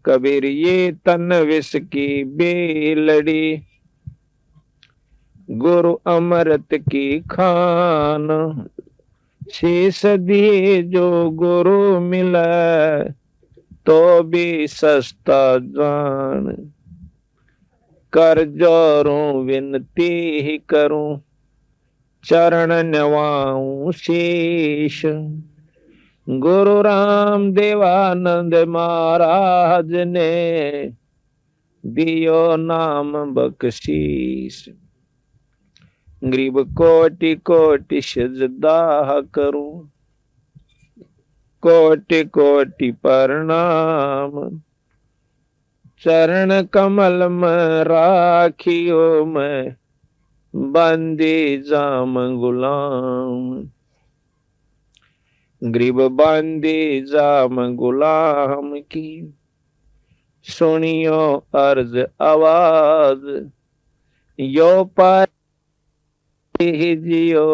कबीर ये तन विष की बेलड़ी, गुरु अमृत की खान। शीस दिए जो गुरु मिला, तो भी सस्ता जान। कर जोरूं विनती ही करूं, चरण नवाऊं शीश। गुरु राम देवानंद महाराज ने दियो नाम बख्शीश। गरीब कोटि कोटि सजदा करूं, कोटि कोटि प्रणाम। चरण कमल में राखियो मैं, बंदी जाम गुलाम। गरीब बंदी जाम गुलाम की, सुनियो अर्ज आवाज। यो पार जियो,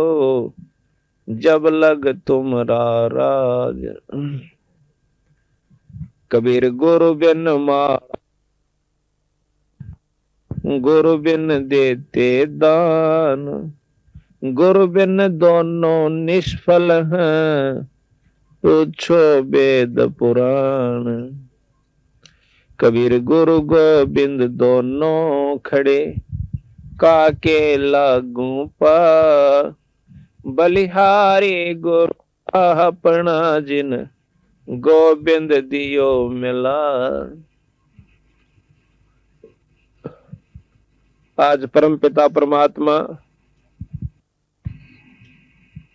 जब लग तुमरा राज। कबीर गुरु बिन मार, गुरु बिन देते दान। गुरु बिन दोनों निष्फल हैं, पूछो वेद पुराण। कबीर गुरु गोविंद दोनों खड़े, काके लागू पा। बलिहारी गुरु अपना जिन, गोविंद दियो मिला। आज परम पिता परमात्मा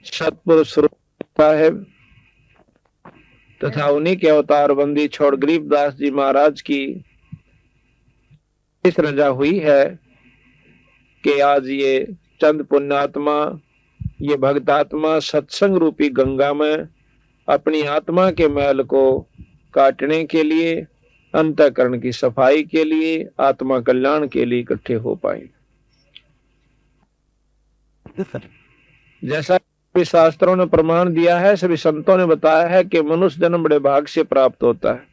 सतपुरुष साहेब तथा उन्हीं के अवतार बंदी छोड़ गरीबदास जी महाराज की इस रजा हुई है कि आज ये चंद पुण्यात्मा, ये भक्तात्मा सत्संग रूपी गंगा में अपनी आत्मा के मैल को काटने के लिए, अंतःकरण की सफाई के लिए, आत्मा कल्याण के लिए इकट्ठे हो पाए। जैसा भी शास्त्रों ने प्रमाण दिया है, सभी संतों ने बताया है कि मनुष्य जन्म बड़े भाग से प्राप्त होता है।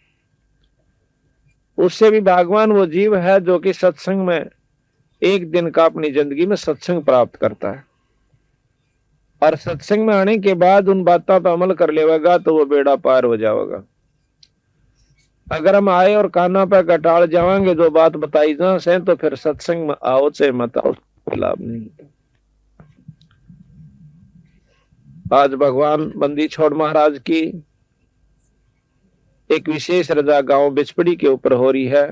उससे भी भागवान वो जीव है जो कि सत्संग में एक दिन का अपनी जिंदगी में सत्संग प्राप्त करता है, और सत्संग में आने के बाद उन बातों पर अमल कर लेगा तो वो बेड़ा पार हो जाएगा। अगर हम आए और काना पे कटाड़ जाएंगे जो बात बताई जा से, तो फिर सत्संग में आओ से मत आओ, लाभ नहीं होता। आज भगवान बंदी छोड़ महाराज की एक विशेष रजा गांव बिचपड़ी के ऊपर हो रही है,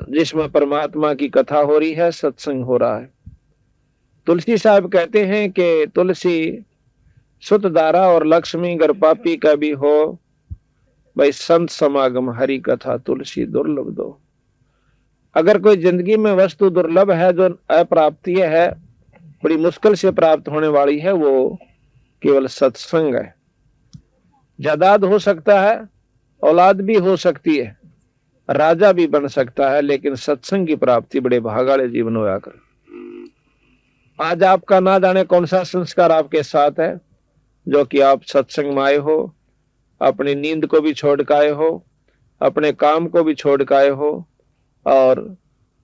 जिसमें परमात्मा की कथा हो रही है, सत्संग हो रहा है। तुलसी साहब कहते हैं कि तुलसी सुत दारा और लक्ष्मी घर पापी का भी हो, भाई संत समागम हरि कथा तुलसी दुर्लभ दो। अगर कोई जिंदगी में वस्तु दुर्लभ है जो अप्राप्तीय है, बड़ी मुश्किल से प्राप्त होने वाली है, वो केवल सत्संग है। जायदाद हो सकता है, औलाद भी हो सकती है, राजा भी बन सकता है, लेकिन सत्संग की प्राप्ति बड़े भागाड़े जीवन होया कर। आज आपका ना जाने कौन सा संस्कार आपके साथ है, जो कि आप सत्संग में आए हो, अपनी नींद को भी छोड़ के आए हो, अपने काम को भी छोड़ के आए हो, और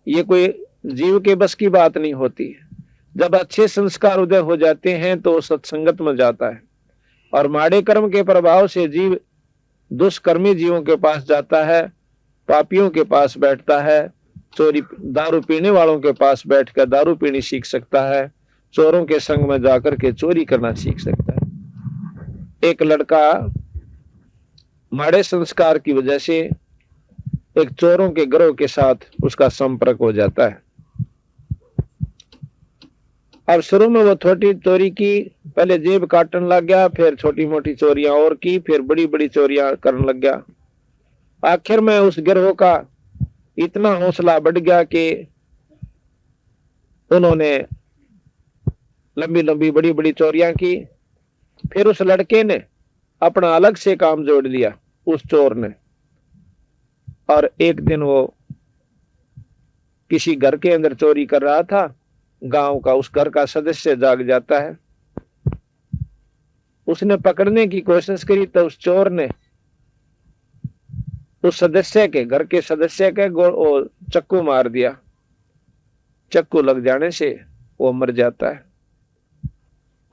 ये कोई जीव के बस की बात नहीं होती है। जब अच्छे संस्कार उदय हो जाते हैं तो सत्संगत में जाता है, और माड़े कर्म के प्रभाव से जीव दुष्कर्मी जीवों के पास जाता है, पापियों के पास बैठता है, चोरी दारू पीने वालों के पास बैठकर दारू पीनी सीख सकता है, चोरों के संग में जाकर के चोरी करना सीख सकता है। एक लड़का माड़े संस्कार की वजह से एक चोरों के गिरोह के साथ उसका संपर्क हो जाता है। अब शुरू में वो छोटी चोरी की, पहले जेब काटने लग गया, फिर छोटी मोटी चोरियां और की, फिर बड़ी बड़ी चोरियां करने लग गया। आखिर में उस गिरोह का इतना हौसला बढ़ गया कि उन्होंने लंबी लंबी बड़ी बड़ी चोरियां की। फिर उस लड़के ने अपना अलग से काम जोड़ लिया, उस चोर ने, और एक दिन वो किसी घर के अंदर चोरी कर रहा था। गांव का उस घर का सदस्य जाग जाता है, उसने पकड़ने की कोशिश करी तो उस चोर ने उस सदस्य के, घर के सदस्य के चक्कू मार दिया। चक्कू लग जाने से वो मर जाता है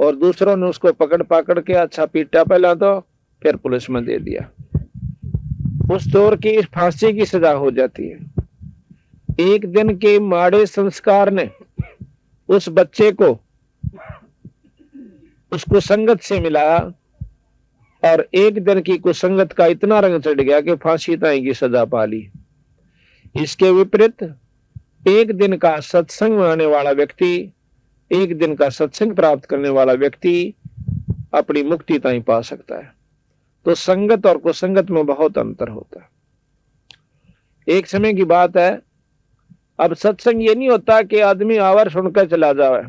और दूसरों ने उसको पकड़ पकड़ के अच्छा पीटा पहला, तो फिर पुलिस में दे दिया। उस दौर की फांसी की सजा हो जाती है। एक दिन के माड़े संस्कार ने उस बच्चे को उस कुसंगत से मिलाया और एक दिन की कुसंगत का इतना रंग चढ़ गया कि फांसी ताई की सजा पा ली। इसके विपरीत एक दिन का सत्संग में आने वाला व्यक्ति, एक दिन का सत्संग प्राप्त करने वाला व्यक्ति अपनी मुक्ति ताई पा सकता है। तो संगत और कुसंगत में बहुत अंतर होता है। एक समय की बात है, अब सत्संग ये नहीं होता कि आदमी आवर सुनकर चला जाए।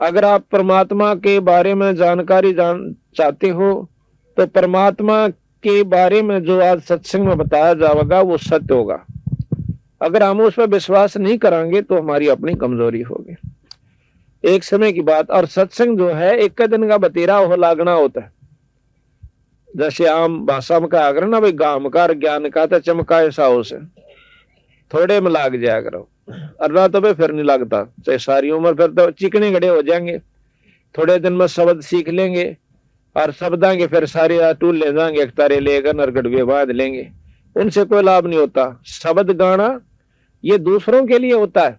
अगर आप परमात्मा के बारे में जानकारी चाहते हो तो परमात्मा के बारे में जो आज सत्संग में बताया जाएगा वो सत्य होगा। अगर हम उस पर विश्वास नहीं करेंगे तो हमारी अपनी कमजोरी होगी। एक समय की बात, और सत्संग जो है एक दिन का बतेरा हो लागना होता है। जैसे आम भाषा में कहा करो ना भाई, गाम का ज्ञान का तो चमकाए साओ से, थोड़े में लाग जाया करो, अरना तो भाई फिर नहीं लगता। चाहे सारी उम्र फिर तो चिकने गड़े हो जाएंगे। थोड़े दिन में शब्द सीख लेंगे और शब्दां के फिर सारे टूल ले जाएंगे, एक तारे लेकर नरगढ़ बांध लेंगे, उनसे कोई लाभ नहीं होता। शब्द गाना ये दूसरों के लिए होता है,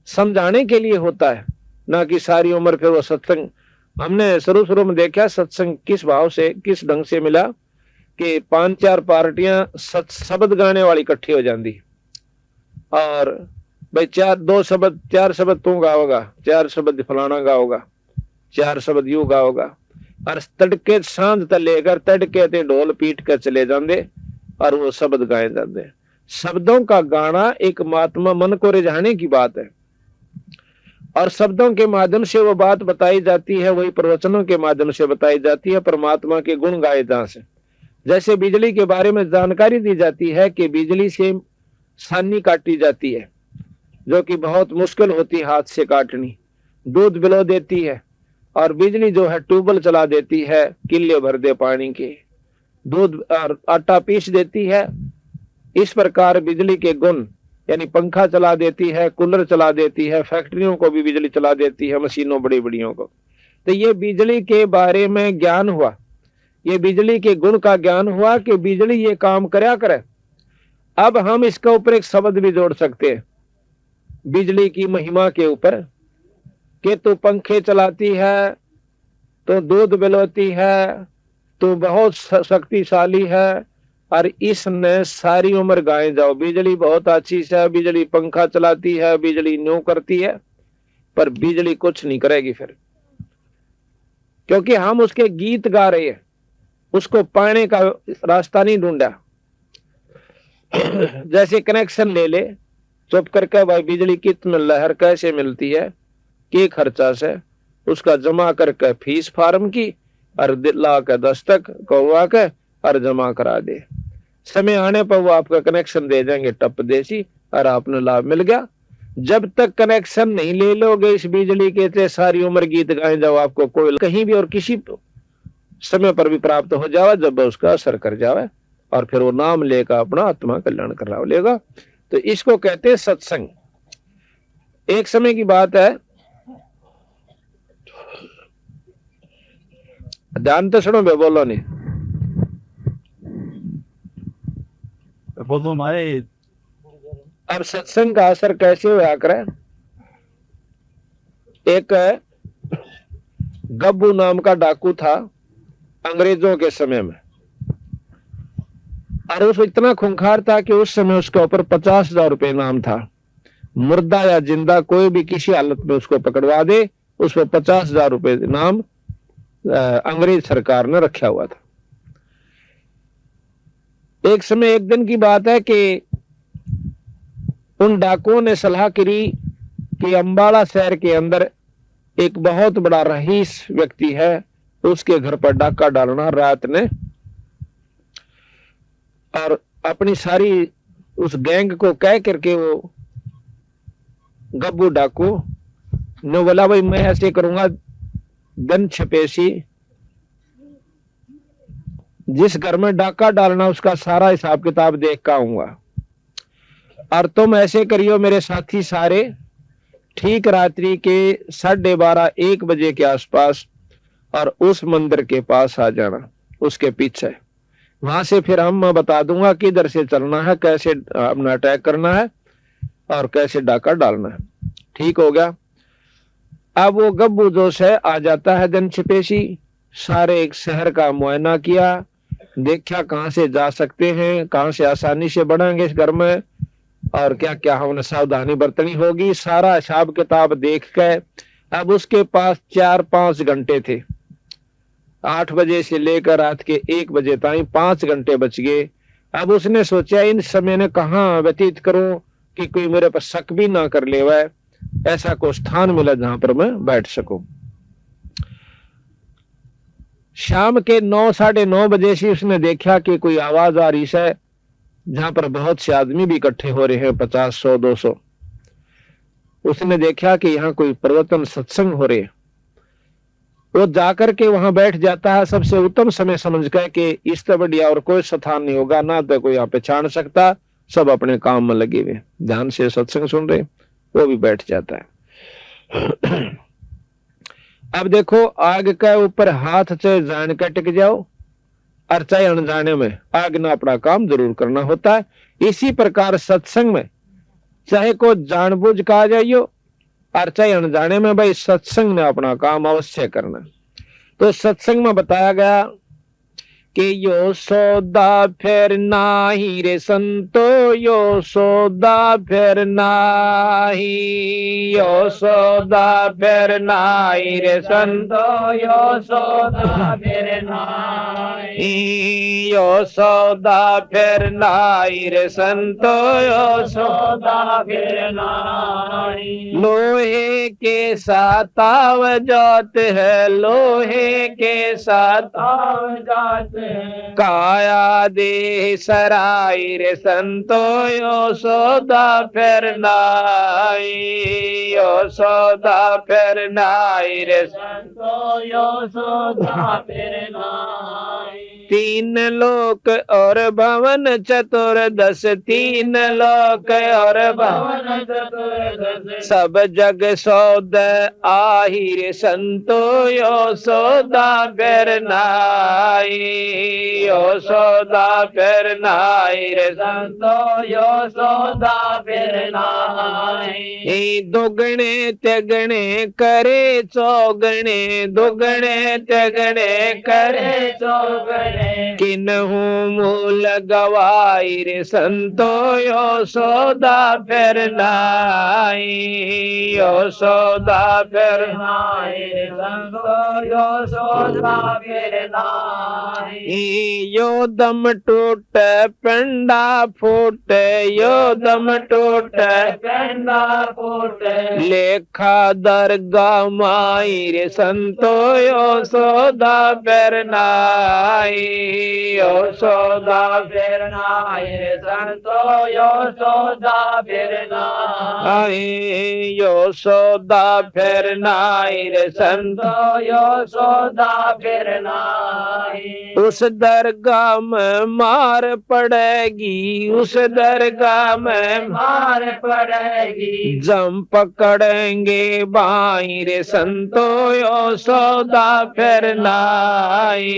समझाने के लिए होता है, ना कि सारी उम्र फिर वो सत्संग। हमने शुरू शुरू में देखा सत्संग किस भाव से, किस ढंग से मिला कि 5-4 पार्टियां शब्द गाने वाली इकट्ठी हो जाती और भाई 2 शब्द 4 शब्द तू गाओगा, 4 शब्द फलाना गाओगा, 4 शब्द यू गाओगा, और तड़के सांझ तक लेकर तड़के ते ढोल पीट कर चले जाते और वो शब्द गाए जाते। शब्दों का गाना एक महात्मा मन को रिझाने की बात है और शब्दों के माध्यम से वो बात बताई जाती है, वही प्रवचनों के माध्यम से बताई जाती है। परमात्मा के गुण गाए जहां से, जैसे बिजली के बारे में जानकारी दी जाती है कि बिजली से सानी काटी जाती है जो कि बहुत मुश्किल होती है हाथ से काटनी, दूध बिलो देती है और बिजली जो है ट्यूबवेल चला देती है, किले भर दे पानी के, दूध और आटा पीस देती है। इस प्रकार बिजली के गुण, यानी पंखा चला देती है, कूलर चला देती है, फैक्ट्रियों को भी बिजली चला देती है, मशीनों बड़ी बड़ियों को। तो ये बिजली के बारे में ज्ञान हुआ, ये बिजली के गुण का ज्ञान हुआ कि बिजली ये काम करया करे। अब हम इसका ऊपर एक शब्द भी जोड़ सकते हैं बिजली की महिमा के ऊपर कि तू पंखे चलाती है, तो दूध बिलोती है, तो बहुत शक्तिशाली है और इसने सारी उम्र गाए जाओ बिजली बहुत अच्छी से, बिजली पंखा चलाती है, बिजली न्यू करती है, पर बिजली कुछ नहीं करेगी फिर, क्योंकि हम उसके गीत गा रहे हैं, उसको पाने का रास्ता नहीं ढूंढा। जैसे कनेक्शन ले ले चुप करके, भाई बिजली कितने लहर कैसे मिलती है, के खर्चा से, उसका जमा करके फीस फार्म की और ला के दस्तक कौवा के और जमा करा दे। समय आने पर वो आपका कनेक्शन दे देंगे टप देसी और आपने लाभ मिल गया। जब तक कनेक्शन नहीं ले लोगे इस बिजली के, ते सारी उम्र गीत गाए जाओ, आपको कोई कहीं भी और किसी समय पर भी प्राप्त हो जावे जब उसका असर कर जावे और फिर वो नाम लेकर अपना आत्मा कल्याण करा लेगा। तो इसको कहते हैं सत्संग। एक समय की बात है, ध्यान तो सुनो बे, बोलो नहीं, बोलो मारे। अब सत्संग का असर कैसे हुआ करे। एक गब्बू नाम का डाकू था अंग्रेजों के समय में, और उस इतना खूंखार था कि उस समय उसके ऊपर 50,000 रुपए इनाम था। मुर्दा या जिंदा कोई भी किसी हालत में उसको पकड़वा दे, उस पर 50,000 रुपए इनाम अंग्रेज सरकार ने रखा हुआ था। एक समय एक दिन की बात है कि उन डाकुओं ने सलाह करी कि अंबाला शहर के अंदर एक बहुत बड़ा रईस व्यक्ति है, उसके घर पर डाका डालना रात ने, और अपनी सारी उस गैंग को कह करके वो गब्बू डाकू ने बोला भाई मैं ऐसे करूंगा, दिन छपेसी जिस घर में डाका डालना उसका सारा हिसाब किताब देख कर आऊंगा। और तुम ऐसे करियो मेरे साथी सारे, ठीक रात्रि के 12:30-1 बजे के आसपास और उस मंदिर के पास आ जाना, उसके पीछे। वहां से फिर मैं बता दूंगा किधर से चलना है, कैसे अपना अटैक करना है और कैसे डाका डालना है। ठीक हो गया। अब वो गब्बू जोश है आ जाता है दिन छिपेशी। सारे एक शहर का मुआयना किया, देखा कहां से जा सकते हैं, कहां से आसानी से बढ़ेंगे इस घर में और क्या क्या हमने सावधानी बरतनी होगी। सारा हिसाब किताब देख के अब उसके पास 4-5 घंटे थे। 8 बजे से लेकर रात के 1 बजे तक 5 घंटे बच गए। अब उसने सोचा इन समय ने कहाँ व्यतीत करूं कि कोई मेरे पर शक भी ना कर ले, वह ऐसा कोई स्थान मिला जहां पर मैं बैठ सकूं। शाम के 9-9:30 बजे से उसने देखा कि कोई आवाज आ रही है जहां पर बहुत से आदमी भी इकट्ठे हो रहे हैं, 50, 100, 200। उसने देखा कि यहाँ कोई प्रवचन सत्संग हो रहे हैं। वो जाकर के वहां बैठ जाता है सबसे उत्तम समय समझ कर कि इससे बढ़िया और कोई स्थान नहीं होगा, ना तो कोई यहाँ पहचान सकता, सब अपने काम में लगे हुए ध्यान से सत्संग सुन रहे। वो भी बैठ जाता है। अब देखो आग के ऊपर हाथ चाहे जान के टिक जाओ और चाहे अनजाने में, आग ने अपना काम जरूर करना होता है। इसी प्रकार सत्संग में चाहे को जानबूझ का आ जाइयो और चाहे अनजाने में, भाई सत्संग ने अपना काम अवश्य करना। तो सत्संग में बताया गया कि यो सौदा फिर नाही रे संतो, यो सौदा फिर नाही, यो सौदा फिर नाही रे संतो, यो सौदा फिर नाही, यो सौदा फिर नाही रे संतो, यो सौदा फिर नाही। लोहे के साथ आव जात है, लोहे के साथ आव जात काया दे सराय रे संतो, यो सौदा फिर नाई, यो सौदा फिर नाई रे संतो, यो सौदा फिर नाई। 3 लोक और भवन चतुर्दश, 3 लोक और भवन चतुर्दश, सब जग सौद आही रे संतो, यो सौदा फिर नाई, यो सौदा फिर नाई रे संतो, यो सौदा फिर नाई। दुगने तिगने करे चौगने, दुगने तिगने करे चौगने, किन्हू मूल गवाई रे संतो, यो सौदा फिर नाई, यो सौदा फिर नाई रे संतो, यो सौदा फिर नाई। यो दम टूट पेंडा फूट, यो दम टूट पेंडा फूट, लेखा दरगाह माई रे संतो, यो सौदा फिर नाई, यो सौदा फिर नाई रे संतो, यो सौदा फिर नाई, यो सौदा फिर नाई रे संतो, यो सौदा फिर नाई। उस दरगाह में मार पड़ेगी, उस दरगाह में मार पड़ेगी, जम पकड़ेंगे बाई रे संतो, यो सौदा फिर नाई,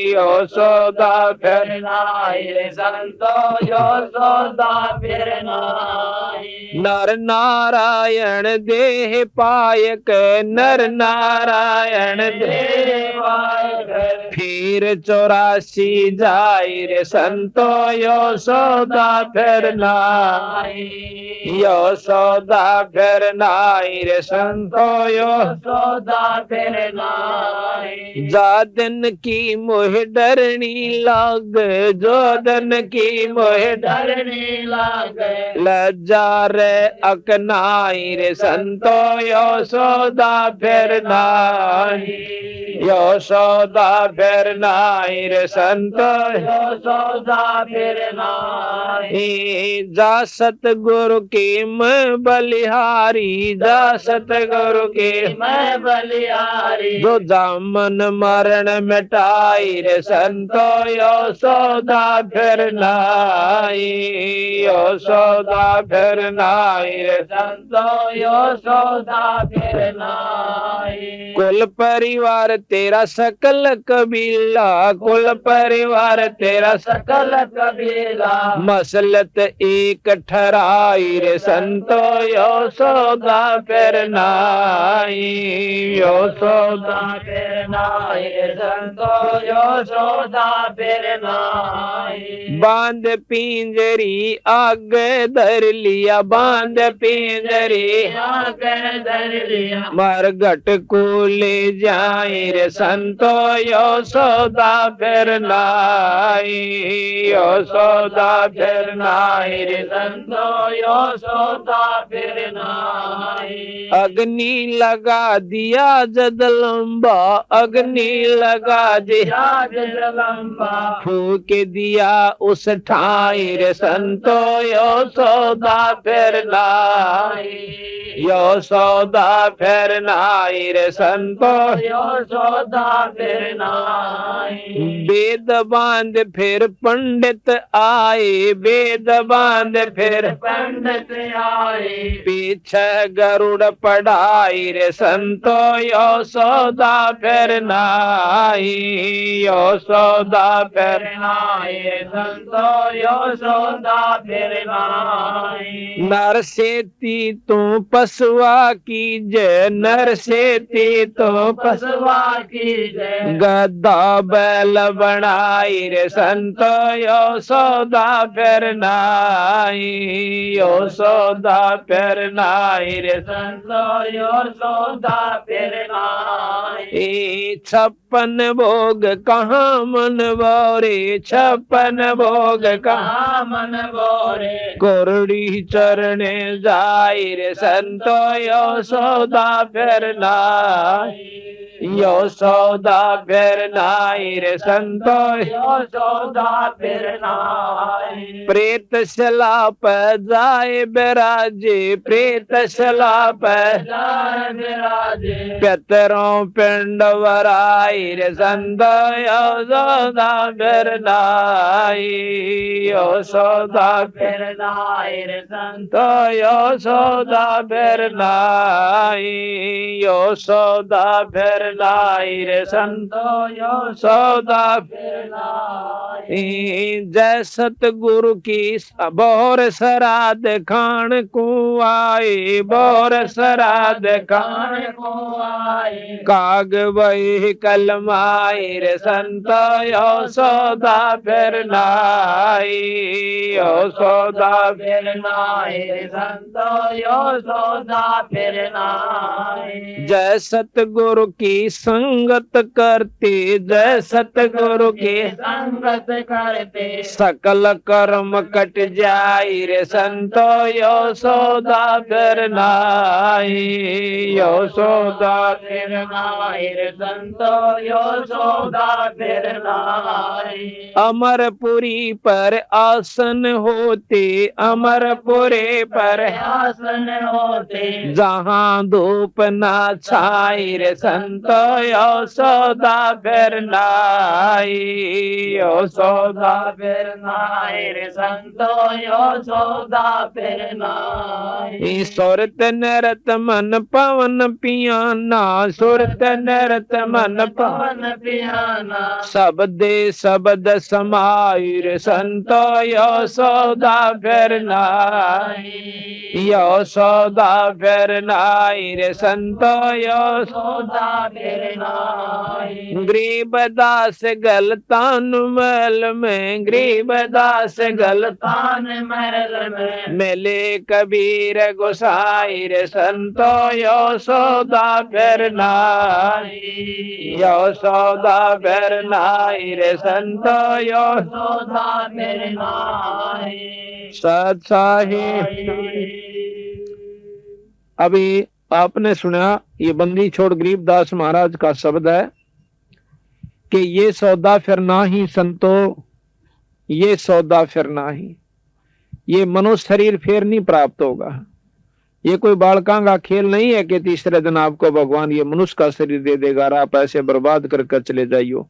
यो सौदा फिर नाई रे संतो, यो सौदा फिर नाई। नर नारायण देह पायक, नर नारायण देह पायक, फिर 84 जाई रे संतो, यो सौदा फिर नाई, यो सौदा फिर नाई रे संतो, यो सौदा फिर नाई। जा दिन की मोह डरनी लाग, जो दिन की मोह डरनी लाग, लज्जा रे अकनाई रे संतो, यो सौदा फिर नाई, यो सौदा फिर नाई रे संतो, यो सौदा फिर नाई। जा सतगुरु की मैं बलिहारी, जा सतगुरु की मैं बलिहारी, जो जामन मरण मिटाई रे संतो यशोदा फिर नाई, यशोदा फिर नाई रे संतो यशोदा फिर नाई। कुल परिवार तेरा सकल कबीला, कुल परिवार तेरा सकल कबीला, मसलत एक ठहराई रे संतो यशोदा फिर नाई, यशोदा फिर नाई रे संतो यशोदा फिर नाई। बांध पिंजरी आगे धर लिया, बांध पिंजरी आगे धर लिया, मरघट को ले जाए रे संतो यशोदा फिर नाई, यशोदा फिर नाई रे संतो यशोदा फिर नाई। अग्नि लगा दिया जगदम्बा, अग्नि लगा दिया जगदम्बा, फूक दिया उस ठाई रे संतो यशोदा फिर नाई, यशोदा फिर नाई रे संतो यशोदा फिर नाई। वेद बांध फिर पंडित आए, वेद बांध फिर पंडित आए, पीछे गरुड़ पढ़ाई रे संतो यशोदा फिर नाई, यशोदा फिर नाई रे संतो यशोदा फिर नाई। नर सेती तू पसवा की जय, नर सेती तो पसवा की जय, गद्दा बैल बनाई रे संतो यशोदा फिर नाई, यशोदा फिर नाई रे संतो यशोदा फिर नाई। छप्पन भोग कहाँ मन बोरे, छप्पन भोग कहाँ मन बोरे, कोरड़ी चरणे जाई रे संतो यशोदा फिर नाई, यशोदा फिर नाई रे संतो यशोदा फिर नाई। प्रेत शलाप जाए बिराजे, प्रेत शलाप जाए बिराजे, पितरों पिंड वराई रे संतो यशोदा फिर नाई, यशोदा फिर नाई रे संतो यशोदा फिर नाई, यशोदा फिर नाई रे संतो यशोदा फिर नाई। जय सतगुरु की बोर श्राद्ध खान को आए, बोर श्राद्ध खान को आए, काग वही कलमाई रे संतो यशोदा फिर नाई, यशोदा फिर नाई रे संतो यशोदा फिर नाई। जय सतगुरु की संगत करते, जय सतगुरु की संगत करते, सकल कर्म कट जाई रे संतो यशोदा फिर नाई, यशोदा फिर नाई रे संतो यशोदा फिर नाई। अमरपुरी पर आसन होते, अमरपुरी पर आसन होते, जहाँ धूप ना छाई रे संतो यशोदा फिर नाई, यशोदा फिर नाई रे संतो यशोदा फिर नाई। सुरत नरत मन पवन पियाना, सुरत नरत मन पवन पियाना, शब्दे शब्द समाई रे संतो यशोदा फिर नाई, यशोदा फिर नाई रे संतो यशोदा फिर नाई। गरीबदास गलतान महल में, गरीबदास गलतान महल में, मिले कबीर गोसाई रे संतो यशोदा फिर नाई, यशोदा फिर नाई रे संतो यशोदा फिर नाई। सत्साही। अभी आपने सुना ये बंदी छोड़ गरीबदास महाराज का शब्द है कि ये सौदा फिर ना ही संतो, ये सौदा फिर ना ही, ये मनुष्य शरीर फिर नहीं प्राप्त होगा। ये कोई बालका का खेल नहीं है कि तीसरे दिन आपको भगवान ये मनुष्य का शरीर दे देगा और आप ऐसे बर्बाद कर चले जाइयो।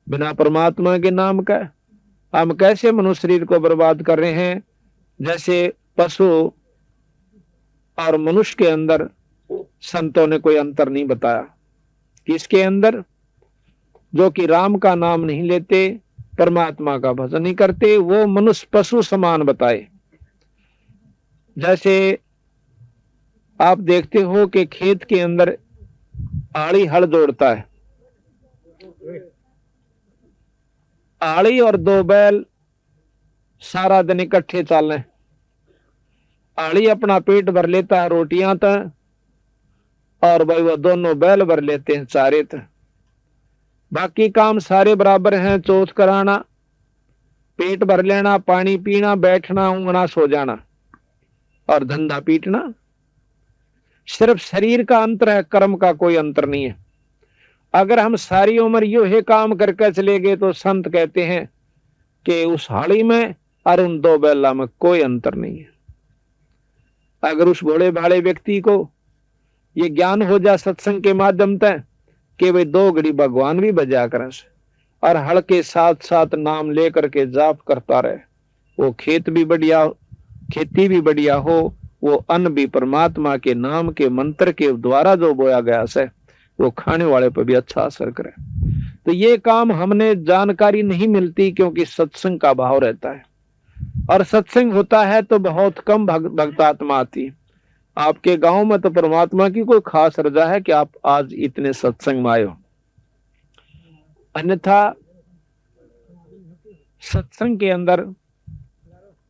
बिना परमात्मा के नाम का। हम कैसे मनुष्य शरीर को बर्बाद कर रहे हैं। जैसे पशु और मनुष्य के अंदर संतों ने कोई अंतर नहीं बताया। किसके अंदर? जो कि राम का नाम नहीं लेते, परमात्मा का भजन नहीं करते, वो मनुष्य पशु समान बताए। जैसे आप देखते हो कि खेत के अंदर आड़ी हल जोड़ता है, आड़ी और दो बैल सारा दिन इकट्ठे चलें। आड़ी अपना पेट भर लेता है रोटियां तक, और भाई वो दोनों बैल भर लेते हैं चारे तक। बाकी काम सारे बराबर हैं, चोट कराना, पेट भर लेना, पानी पीना, बैठना, ऊँघना, सो जाना और धंधा पीटना। सिर्फ शरीर का अंतर है, कर्म का कोई अंतर नहीं है। अगर हम सारी उम्र यो ही काम करके चले गए तो संत कहते हैं कि उस हाड़ी में और उन दो बैला में कोई अंतर नहीं है। अगर उस भोले भाले व्यक्ति को ये ज्ञान हो जाए सत्संग के माध्यम से कि वे दो घड़ी भगवान भी बजा कर और हल के साथ साथ नाम लेकर के जाप करता रहे, वो खेत भी बढ़िया, खेती भी बढ़िया हो, वो अन्न भी परमात्मा के नाम के मंत्र के द्वारा जो बोया गया से वो खाने वाले पर भी अच्छा असर करे। तो ये काम हमने जानकारी नहीं मिलती, क्योंकि सत्संग का भाव रहता है और सत्संग होता है तो बहुत कम भक्तात्मा आती। आपके गांव में तो परमात्मा की कोई खास रजा है कि आप आज इतने सत्संग में आए हो। अन्यथा सत्संग के अंदर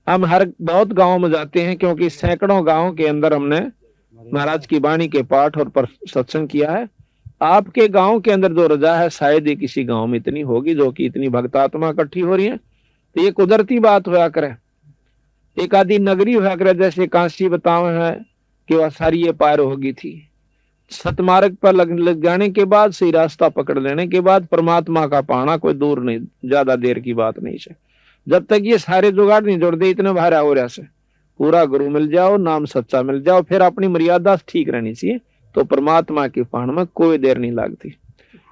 हम हर बहुत गांव में जाते हैं, क्योंकि सैकड़ों गांव के अंदर हमने महाराज की वाणी के पाठ और सत्संग किया है। आपके गांव के अंदर जो रजा है शायद ही किसी गांव में इतनी होगी जो कि इतनी भक्तात्मा इकट्ठी हो रही है। तो ये कुदरती बात होया करे। एक आदि नगरी होया करे, जैसे काशी बताओ है कि वह सारी ये पार होगी थी। सतमार्ग पर लग जाने के बाद, सही रास्ता पकड़ लेने के बाद परमात्मा का पाना कोई दूर नहीं, ज्यादा देर की बात नहीं है। जब तक ये सारे जुगाड़ नहीं जोड़ दे, इतने भारा हो रहा से पूरा गुरु मिल जाओ, नाम सच्चा मिल जाओ, फिर अपनी मर्यादा ठीक रहनी चाहिए, तो परमात्मा की पाण में कोई देर नहीं लगती।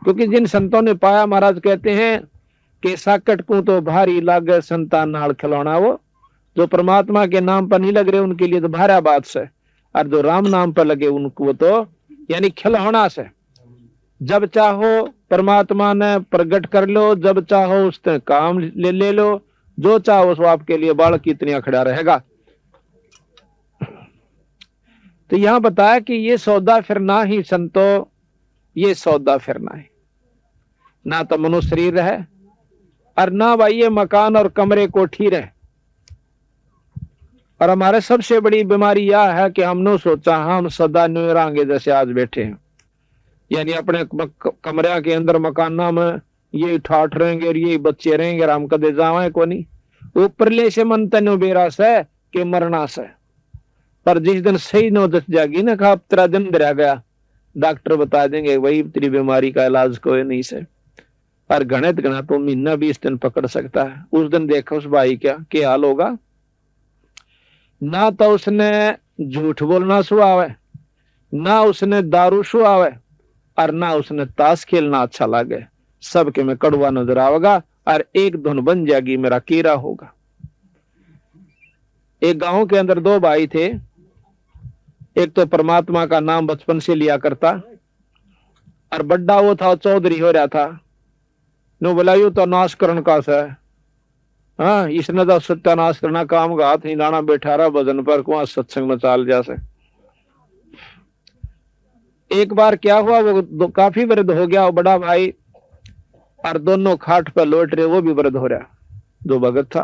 क्योंकि जिन संतों ने पाया, महाराज कहते हैं कि साकट को तो भारी लागे संतान नाल खिलौना। वो जो परमात्मा के नाम पर नहीं लग रहे उनके लिए तो भारा बात से, और जो राम नाम पर लगे उनको तो यानी खिलौना से। जब चाहो परमात्मा ने प्रकट कर लो, जब चाहो उसने काम ले लो, जो चाहो उसको आपके लिए बाल की इतनी खड़ा रहेगा। तो यहां बताया कि ये सौदा फिरना ही संतो, ये सौदा फिरना है। ना तो मनुष्य शरीर रहे और ना भाई ये मकान और कमरे कोठी रहे। और हमारे सबसे बड़ी बीमारी यह है कि हमने सोचा हम सदा न्यू रहेंगे जैसे आज बैठे हैं, यानी अपने कमरे के अंदर मकाना में ये ठाठ रहेंगे और ये बच्चे रहेंगे और हम कदे जावे को नहीं। ऊपरले से मन तनु बेरा से कि मरना से, पर जिस दिन सही नो दस जागी ना खा तेरा दिन दरा गया, डॉक्टर बता देंगे वही तेरी बीमारी का इलाज कोई नहीं से। पर गणित गणा तो महीना 20 दिन पकड़ सकता है। उस दिन देखो उस भाई क्या हाल होगा। ना तो उसने झूठ बोलना सुहावे, ना उसने दारू सुहावे, और ना उसने ताश खेलना अच्छा लगे। सबके में कड़वा नजर आवेगा और एक धुन बन जाएगी मेरा कीरा होगा। एक गांव के अंदर दो भाई थे। एक तो परमात्मा का नाम बचपन से लिया करता और बड्डा वो था चौधरी हो रहा था। नो बोला यू तो नाश करण का से, हाँ इसने तो सत्यानाश करना काम का हाथ नहीं लाना, बैठा रहा भजन पर कुआं सत्संग में चाल जैसे। एक बार क्या हुआ, वो काफी वृद्ध हो गया वो बड़ा भाई, और दोनों खाट पर लौट रहे, वो भी वृद्ध हो रहा जो भगत था।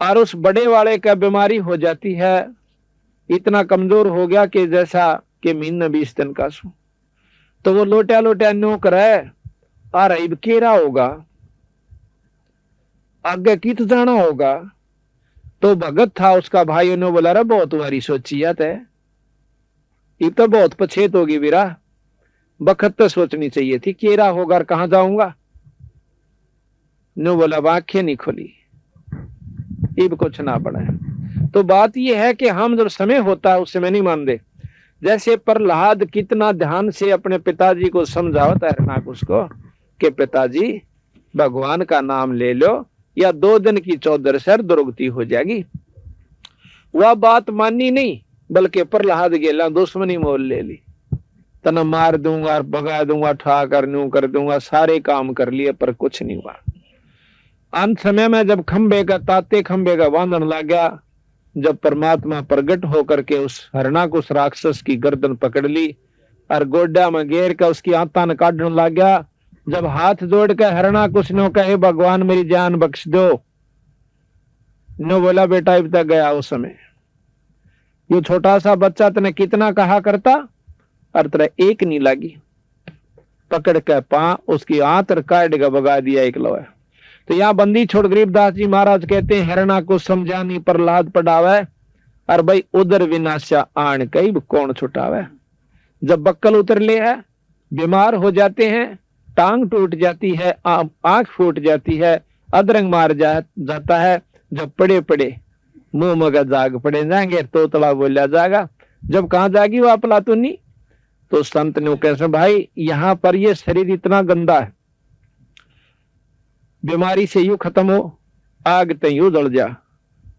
और उस बड़े वाले का बीमारी हो जाती है, इतना कमजोर हो गया कि जैसा कि महीना 20 दिन का सो। तो वो लोटा लोटा न्यो करे और अब केरा होगा, आगे कित जाना होगा। तो भगत था उसका भाई ने बोला रे बहुत तुम्हारी सोचियत है, ये तो बहुत पछेत होगी वीरा, बखत तो सोचनी चाहिए थी, केरा होगा और कहां जाऊंगा। नो बोला आंखें नहीं खुली, इब कुछ ना पड़ा। तो बात यह है कि हम जब समय होता है उस समय नहीं मानते। जैसे प्रहलाद कितना ध्यान से अपने पिताजी को समझावता है ना उसको कि पिताजी भगवान का नाम ले लो या 2 दिन की चौधर से दुर्गति हो जाएगी। वह बात मानी नहीं, बल्कि प्रहलाद गेला दुश्मनी मोल ले ली। तना मार दूंगा, भगा दूंगा, ठा कर दूंगा, सारे काम कर लिए पर कुछ नहीं हुआ। अंत समय में जब खंबे का ताते खंबे का बांधन लग गया, जब परमात्मा प्रकट होकर के उस हरणाकुश राक्षस की गर्दन पकड़ ली और गोड्डा में घेर कर उसकी आत्मा न काटने लग गया। जब हाथ जोड़ कर हरणाकुश ने कहे भगवान मेरी जान बख्श दो, नो बोला बेटा अब तक गया उस समय। ये छोटा सा बच्चा तने कितना कहा करता और तेरा एक नहीं लगी। पकड़ के उसकी आंत काट के भगा दिया एक लोहा। तो यहाँ बंदी छोड़ गरीबदास जी महाराज कहते हैं हरणा को समझानी प्रहलाद पढ़ावे और भाई उधर विनाशा आन कई कौन छुटावे। जब बक्कल उतर ले है, बीमार हो जाते हैं, टांग टूट जाती है, आंख फूट जाती है, अधरंग मार जाता है, जब पड़े पड़े मुंह मगा जाग पड़े जाएंगे तो तला बोला जाएगा। जब कहाँ जाएगी वो अपला तो नहीं। तो संत ने कैसे भाई यहाँ पर ये शरीर इतना गंदा है, बीमारी से यूं खत्म हो, आग ते यूं जल जा,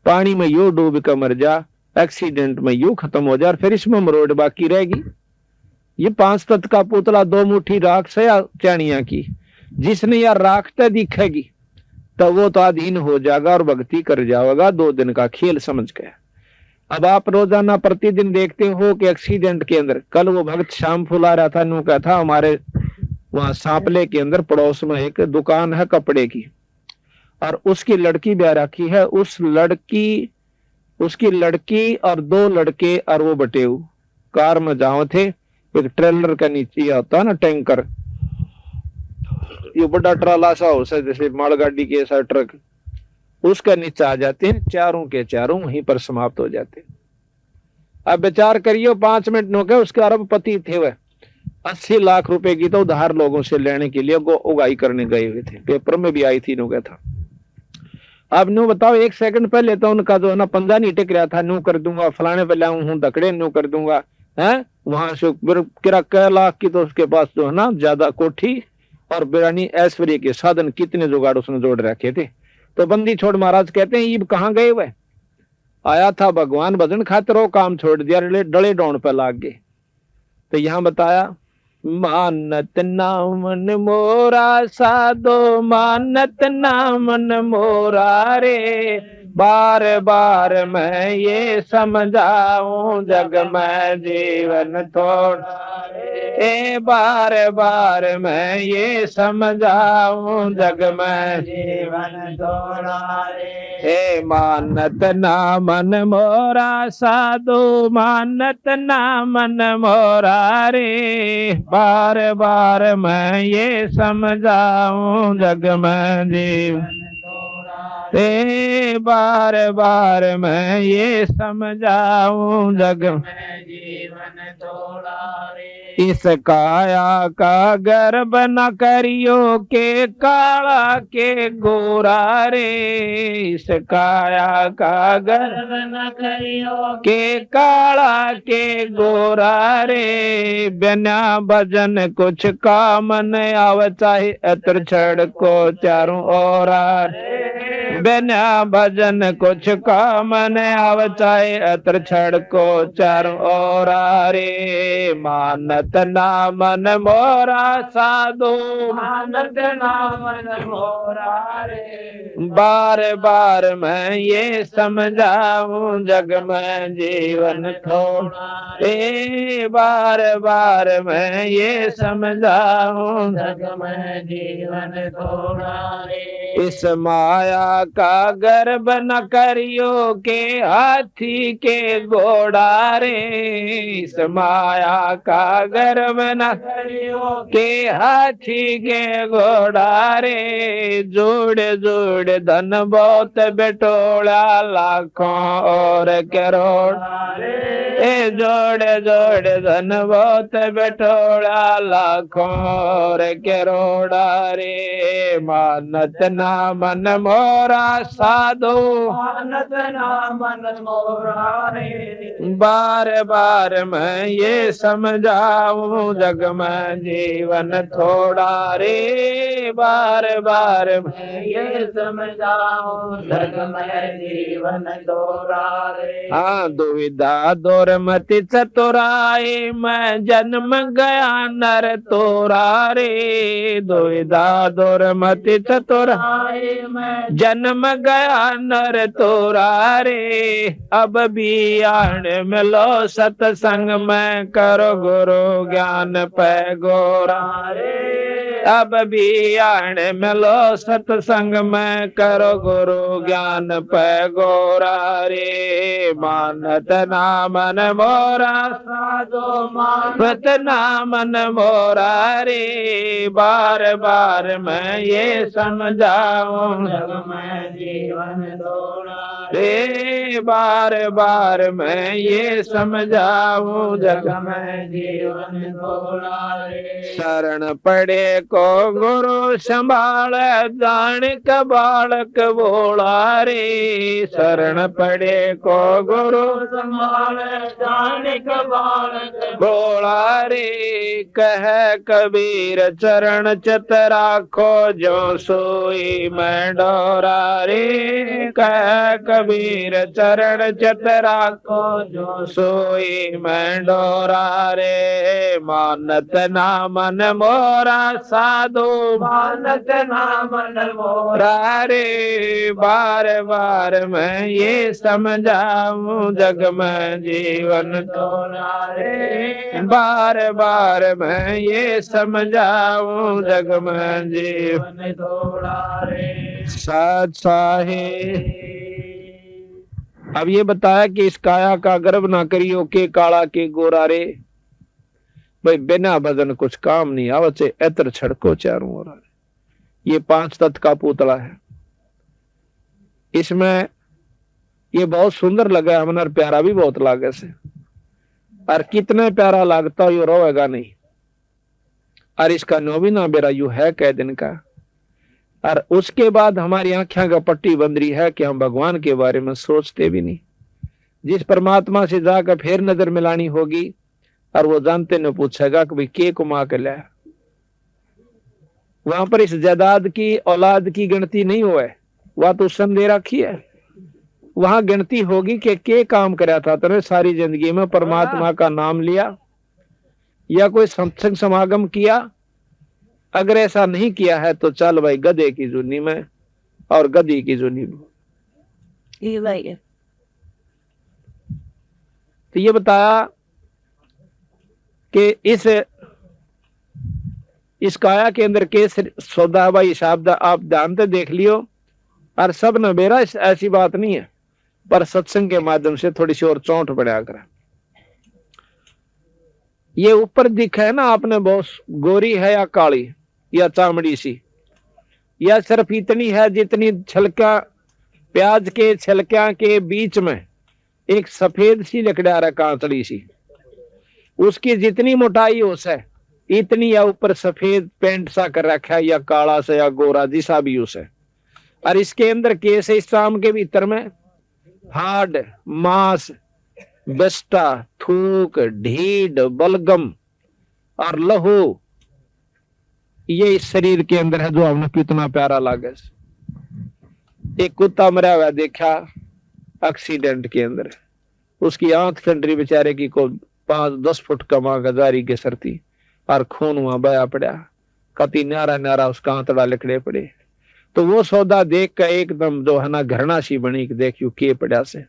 पानी में यूं डूब कर मर जा, एक्सीडेंट में यूं खत्म हो जा, फिर इसमें मरोड़ बाकी रहेगी। ये 5 तत्व का पुतला 2 मुट्ठी राख से या चाणिया की, जिसने यार राखते दिखेगी तो वो तो अधीन हो जाएगा और भक्ति कर जाएगा 2 दिन का खेल समझ के। अब आप रोजाना प्रतिदिन देखते हो कि एक्सीडेंट के अंदर, कल वो भक्त शाम फुला रहा था, नु कहा था हमारे वहां सांपले के अंदर पड़ोस में एक दुकान है कपड़े की और उसकी लड़की ब्याह रखी है। उसकी लड़की और 2 लड़के और वो बटेऊ कार में जाओ थे। एक ट्रेलर का नीचे होता है ना टैंकर, ये बड़ा ट्राला सा हो सा जैसे मालगाड़ी के ऐसा ट्रक, उसका नीचे आ जाते हैं, चारों के चारों वहीं पर समाप्त हो जाते हैं। अब विचार करियो 5 मिनट नो के उसके अरबपति थे वह, 80 लाख रुपए की तो उधार लोगों से लेने के लिए उगाई करने गए हुए थे, पेपर में भी आई थी नो था। अब नो बताओ 1 सेकंड पहले तो उनका जो है ना पंजा नहीं टिक रहा था, नो कर दूंगा फलाने पे लाऊं हूं दकड़े नो कर दूंगा है। वहां से किरा कै लाख की तो उसके पास जो है ना ज्यादा कोठी और बिरानी ऐश्वर्य के साधन कितने जुगाड़ उसने जोड़ रखे थे। तो बंदी छोड़ महाराज कहते हैं ईब कहाँ गए वह, आया था भगवान भजन खातिर, वो काम छोड़ दिया, डले डोन पे लाग गए। तो यहां बताया मानत नामन मोरा साधो, मानत नामन मोरा रे, बार बार मैं ये समझाऊं जग में जीवन थोड़ा रे, बार बार मैं ये समझाऊं जग में जीवन थोड़ा रे। हे मानत नामन मोरा साधो, मानत नामन मोरा रे, बार बार मैं ये समझाऊं जग में जीवन बार बार मैं ये समझाऊं जग में जीवन थोड़ा रे। इस काया का गर्भ न करियो के काला के गोरा रे, इस काया का गर्भ न करियो के काला के गोरा रे, बिना भजन कुछ काम न आव चाहे अतर छड़ को चारों ओर रे, बिना भजन कुछ काम न आव चाहे अतर छड़ को चारों ओर रे। मानत नामन मोरा साधो, मानत नामन मोरा रे, बार बार मैं ये समझाऊं जग में जीवन थोड़ा रे, बार बार मैं ये समझाऊं जग में जीवन थोड़ा रे। इस माया का गर्भ न करियो के हाथी के घोड़ा रे, इस माया का गर्भ न करियो के हाथी के घोड़ा रे, जोड़ जोड़ धन बहुत बेटोड़ा लाखों और करोड़ रे, ए जोड़े जोड़े धन बहुत बैठोड़ा लाखों रे करोड़ा रे मानत ना मन मोरा साधो मानत ना मन मोरा रे बार बार मैं ये समझाऊं जग में जीवन थोड़ा रे बार बार मैं ये समझाऊं जग में जीवन थोड़ा रे हाँ दुविधा दौर मति चतुराई मैं जन्म गया नर तोरा रे दुविधा दौर मति चतुराई मैं जन्म गया नर तोरा रे अब भी आन मिलो सत्संग में करो गुरु ज्ञान पे गोरा रे अब भी आन मिलो सत्संग में करो गुरु ज्ञान पे गोरा रे मानत ना मन मोरा साधो मानत ना मन मोरा रे बार बार मैं ये समझाऊं जग में जीवन थोड़ा रे बार बार मैं ये समझाऊं जग में जीवन थोड़ा रे शरण पड़े को गुरु संभाल जान का बालक बोला रे शरण पड़े को गुरु संभाल जान का बालक बोला रे कह कबीर चरण चित राखो जो सोई मैं डोरा रे कह कबीर चरण चित राखो जो सोई मैं डोरा रे मानत ना मन मोरा साधो मानत ना मन मोरा रे बार बार मैं ये समझाऊं जग में जीवन थोड़ा रे बार बार मैं ये समझाऊं जग में जीवन थोड़ा रे सत साहिब अब ये बताया कि इस काया का गर्व ना करियो के काला के गोरा रे भाई बिना भजन कुछ काम नहीं आवत से एतर छड़को चारों ओर ये 5 तत्व का पुतला है इसमें ये बहुत सुंदर लगा हमने प्यारा भी बहुत लागे से और कितने प्यारा लगता यो रोएगा नहीं और इसका नौवीना बेरा यू है कै दिन का और उसके बाद हमारी आंखें का पट्टी बंद रही है कि हम भगवान के बारे में सोचते भी नहीं जिस परमात्मा से जाकर फिर नजर मिलानी होगी और वो जानते ने पूछेगा कि भाई के कुमा के लाया वहां पर इस जायदाद की औलाद की गिनती नहीं हुआ वह तो संदेह रखी है वहां गिनती होगी कि के काम कराया था तेरे सारी जिंदगी में परमात्मा का नाम लिया या कोई सत्संग समागम किया अगर ऐसा नहीं किया है तो चल भाई गधे की जुनी में और गधी की जुनी में तो ये बताया कि इस काया के अंदर के सौदा भाई शब्द आप ध्यान से देख लियो और सब न बेरा ऐसी बात नहीं है पर सत्संग के माध्यम से थोड़ी सी और चौंट बढ़ा कर ये ऊपर दिखा है ना आपने बहुत गोरी है या काली या चामड़ी सी या सिर्फ इतनी है जितनी छिलका प्याज के छिलका के बीच में एक सफेद सी लकड़ा रहा कांतड़ी सी उसकी जितनी मोटाई हो से इतनी या ऊपर सफेद पेंट सा कर रखा है या काला सा या गोरा जिसा भी उसे और इसके अंदर केस है इस शाम के भीतर में हाड मांस बस्ता थूक ढीड बलगम और लहू ये इस शरीर के अंदर है जो हमने कितना प्यारा लागे एक कुत्ता मरा हुआ देखा एक्सीडेंट के अंदर उसकी आंख चंडरी बेचारे की को 5-10 फुट कमा गजारी के सरती और खून वहां बया पड़ा कति न्यारा न्यारा उसका आंतड़ा लिखड़े पड़े तो वो सौदा देख कर एकदम जो है ना घृणा सी बनी देखियो के पड़ा से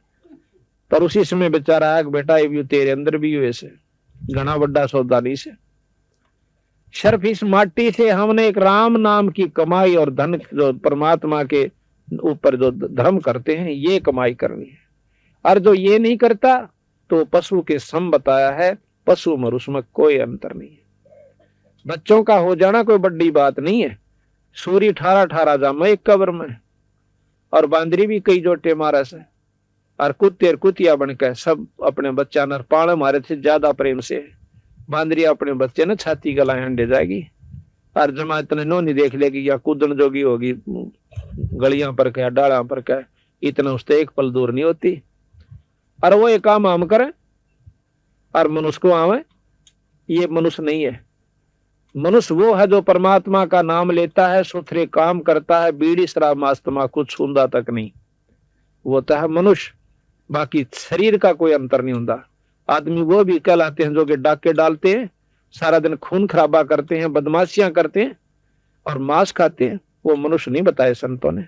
पर उसी समय बेचारा आग बेटा ये तेरे अंदर भी हुए से घना बड़ा सौदा नहीं से सिर्फ इस माटी से हमने एक राम नाम की कमाई और धन जो परमात्मा के ऊपर जो धर्म करते हैं ये कमाई करनी है और जो ये नहीं करता तो पशु के सम बताया है पशु मर उसमें कोई अंतर नहीं है बच्चों का हो जाना कोई बड़ी बात नहीं है सूरी 18 जामा एक कब्र में और बांदरी भी कई जोटे मारा से और कुत्ते और कुतिया बनकर सब अपने बच्चा नर पाल मारे थे ज्यादा प्रेम से। बांदरी अपने बच्चे ने छाती गलाए अंडे जाएगी और जमा इतने नोनी देख लेगी या कूदन जोगी होगी गलियां पर क्या डाला पर क्या, इतना उससे एक पल दूर नहीं होती। और वो एक काम हम करें और मनुष्य को आवे, ये मनुष्य नहीं है। मनुष्य वो है जो परमात्मा का नाम लेता है, सुथरे काम करता है, बीड़ी शराब मांस तंबाकू छूंदा तक नहीं, वो तो है मनुष्य। बाकी शरीर का कोई अंतर नहीं होता। आदमी वो भी कहलाते हैं जो कि डाके डालते हैं, सारा दिन खून खराबा करते हैं, बदमाशियां करते हैं और मांस खाते हैं, वो मनुष्य नहीं बताए संतों ने।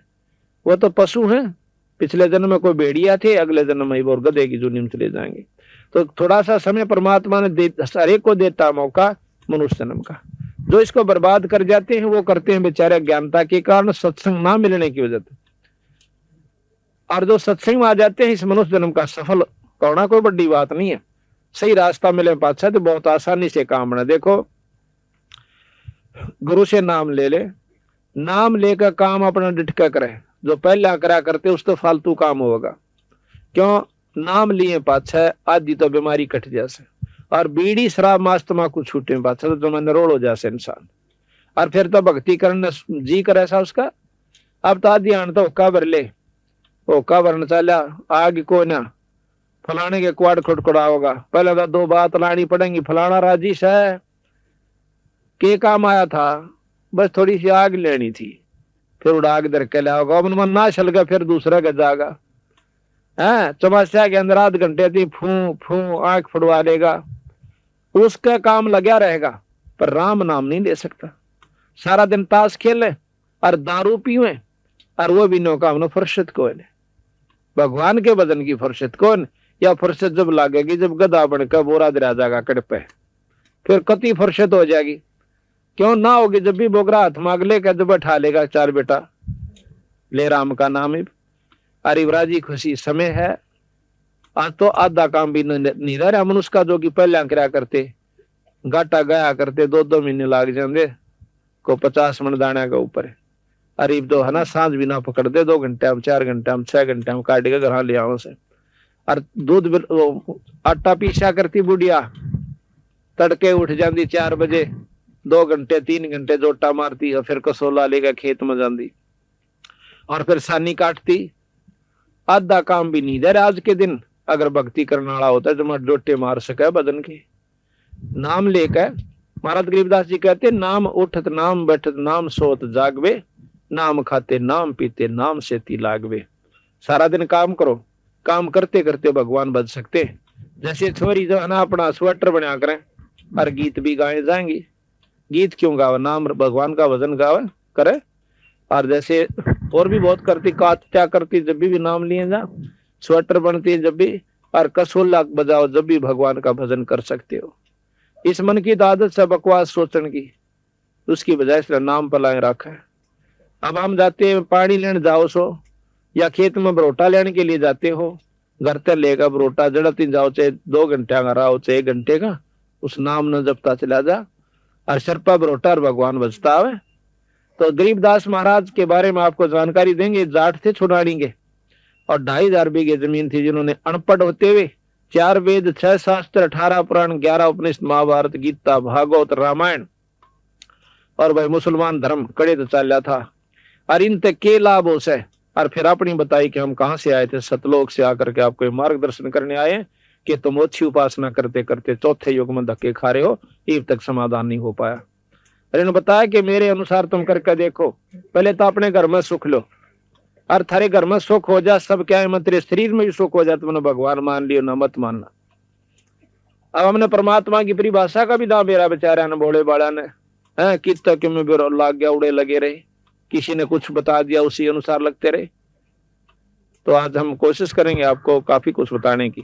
वो तो पशु हैं, पिछले जन्म में कोई भेड़िया थे, अगले जन्म में वो गधे की जूनी में चले जाएंगे। तो थोड़ा सा समय परमात्मा ने हर एक को देता मौका मनुष्य जन्म का। जो इसको बर्बाद कर जाते हैं वो करते हैं बेचारे ज्ञानता के कारण, सत्संग ना मिलने की वजह से। और जो सत्संग में आ जाते हैं इस मनुष्य जन्म का सफल होना कोई बड़ी बात नहीं है। सही रास्ता मिले पाछा तो बहुत आसानी से काम बना। देखो गुरु से नाम ले ले, नाम लेकर काम अपना डिटका करे, जो पहला करा करते उस तो फालतू काम होगा। क्यों? नाम लिए पाछा आदि तो बीमारी कट जैसे, और बीड़ी शराब मांस तंबाकू छूटे पाछा तो जो मैंने रोड़ हो जासे इंसान। और फिर तो भक्ति करने जी कर ऐसा उसका। अब तो आदि आन तो होका भर ले, होका भरना चाला आग को ना फलाने के क्वाड खुटखुड़ा होगा। पहले तो दो बात लानी पड़ेंगी, फलाना राजीश है के काम आया था, बस थोड़ी सी आग लेनी थी, फिर उड़ा आग दर के लाओगा, अब मन ना चल गया फिर दूसरा का जागा है। चौमासिया के अंदर आध घंटे थी फू फू आंख फुड़वा लेगा, उसका काम लगा रहेगा, पर राम नाम नहीं ले सकता। सारा दिन ताश खेले और दारू पीवे, और वो भी नो काम नो फुर्सत कौन है। भगवान के भजन की फुर्सत कौन, या फुर्सत जब लागेगी जब गधा बनकर बोरा दरा जाएगा कड़ पे, फिर कति फुर्सत हो जाएगी। क्यों ना होगी? जब भी बोगरा हाथ मांग लेगा जब बैठा लेगा चार बेटा ले राम का नाम ही। अरे राजी खुशी समय है, आज तो आधा काम भी नहीं रह रहा मनुष्य का, जो कि पहले करा करते गाटा गया करते 2-2 महीने लाग जाते को 50 मन दाने के ऊपर। अरे तो है ना सांझ भी ना पकड़ दे, 2 घंटे में 4 घंटे में 6 घंटे में काट के घर ले आओ से। और दूध आटा पीसा करती बुढ़िया, तड़के उठ जाती 4 बजे, 2 घंटे 3 घंटे जोटा मारती और फिर कसोला लेकर खेत में जाती और फिर सानी काटती। आधा काम भी नहीं दे आज के दिन। अगर भक्ति करने वाला होता है तो मैं जोटे मार सके बदन के। नाम लेकर महाराज गरीबदास जी कहते, नाम उठत नाम बैठत नाम सोत जागवे, नाम खाते नाम पीते नाम से ती लागवे। सारा दिन काम करो, काम करते करते भगवान बच सकते। जैसे छोरी जो है ना अपना स्वेटर बना करें और गीत भी गाए जाएंगी। गीत क्यों गावे? नाम भगवान का भजन गावे करे। और जैसे और भी बहुत करती, कात्या करती जब भी नाम लिए जा, स्वेटर बनती जब भी, और कसोला बजाओ जब भी भगवान का भजन कर सकते हो। इस मन की आदत से बकवास सोचने की, उसकी बजाय से नाम पलाए रखा है। अब हम जाते हैं पानी लेने जाओ सो, या खेत में बरोटा लेने के लिए जाते हो, घर तक लेगा बरोटा जड़ती जाओ, चाहे 2 घंटे का रहा हो चाहे 1 घंटे का, उस नाम न जपता चला जा और शरपा बरोटा और भगवान बचता है। तो गरीबदास महाराज के बारे में आपको जानकारी देंगे। जाट थे छुड़ानी के और 2500 बीघे जमीन थी, जिन्होंने अनपढ़ होते हुए 4 वेद 6 शास्त्र 18 पुराण 11 उपनिषद महाभारत गीता भागवत रामायण और भाई मुसलमान धर्म कड़े तो चल था। और इन तक के लाभ हो से, और फिर अपनी बताई कि हम कहां से आए थे, सतलोक से आकर के आपको मार्गदर्शन करने आए कि तुम अच्छी उपासना करते करते चौथे युग में धक्के खा रहे हो, अब तक समाधान नहीं हो पाया। अरे ने बताया कि मेरे अनुसार तुम करके देखो, पहले तो अपने घर में सुख लो, और थारे घर में सुख हो जा सब क्या है, मत तेरे शरीर में भी सुख हो जाए, तुमने भगवान मान लियो ना मत मानना। अब हमने परमात्मा की परिभाषा का भी दाम मेरा बेचारा ने भोले बाड़ा ने है कित तक में भी लाग गया, उड़े लगे रहे, किसी ने कुछ बता दिया उसी अनुसार लगते रहे। तो आज हम कोशिश करेंगे आपको काफी कुछ बताने की।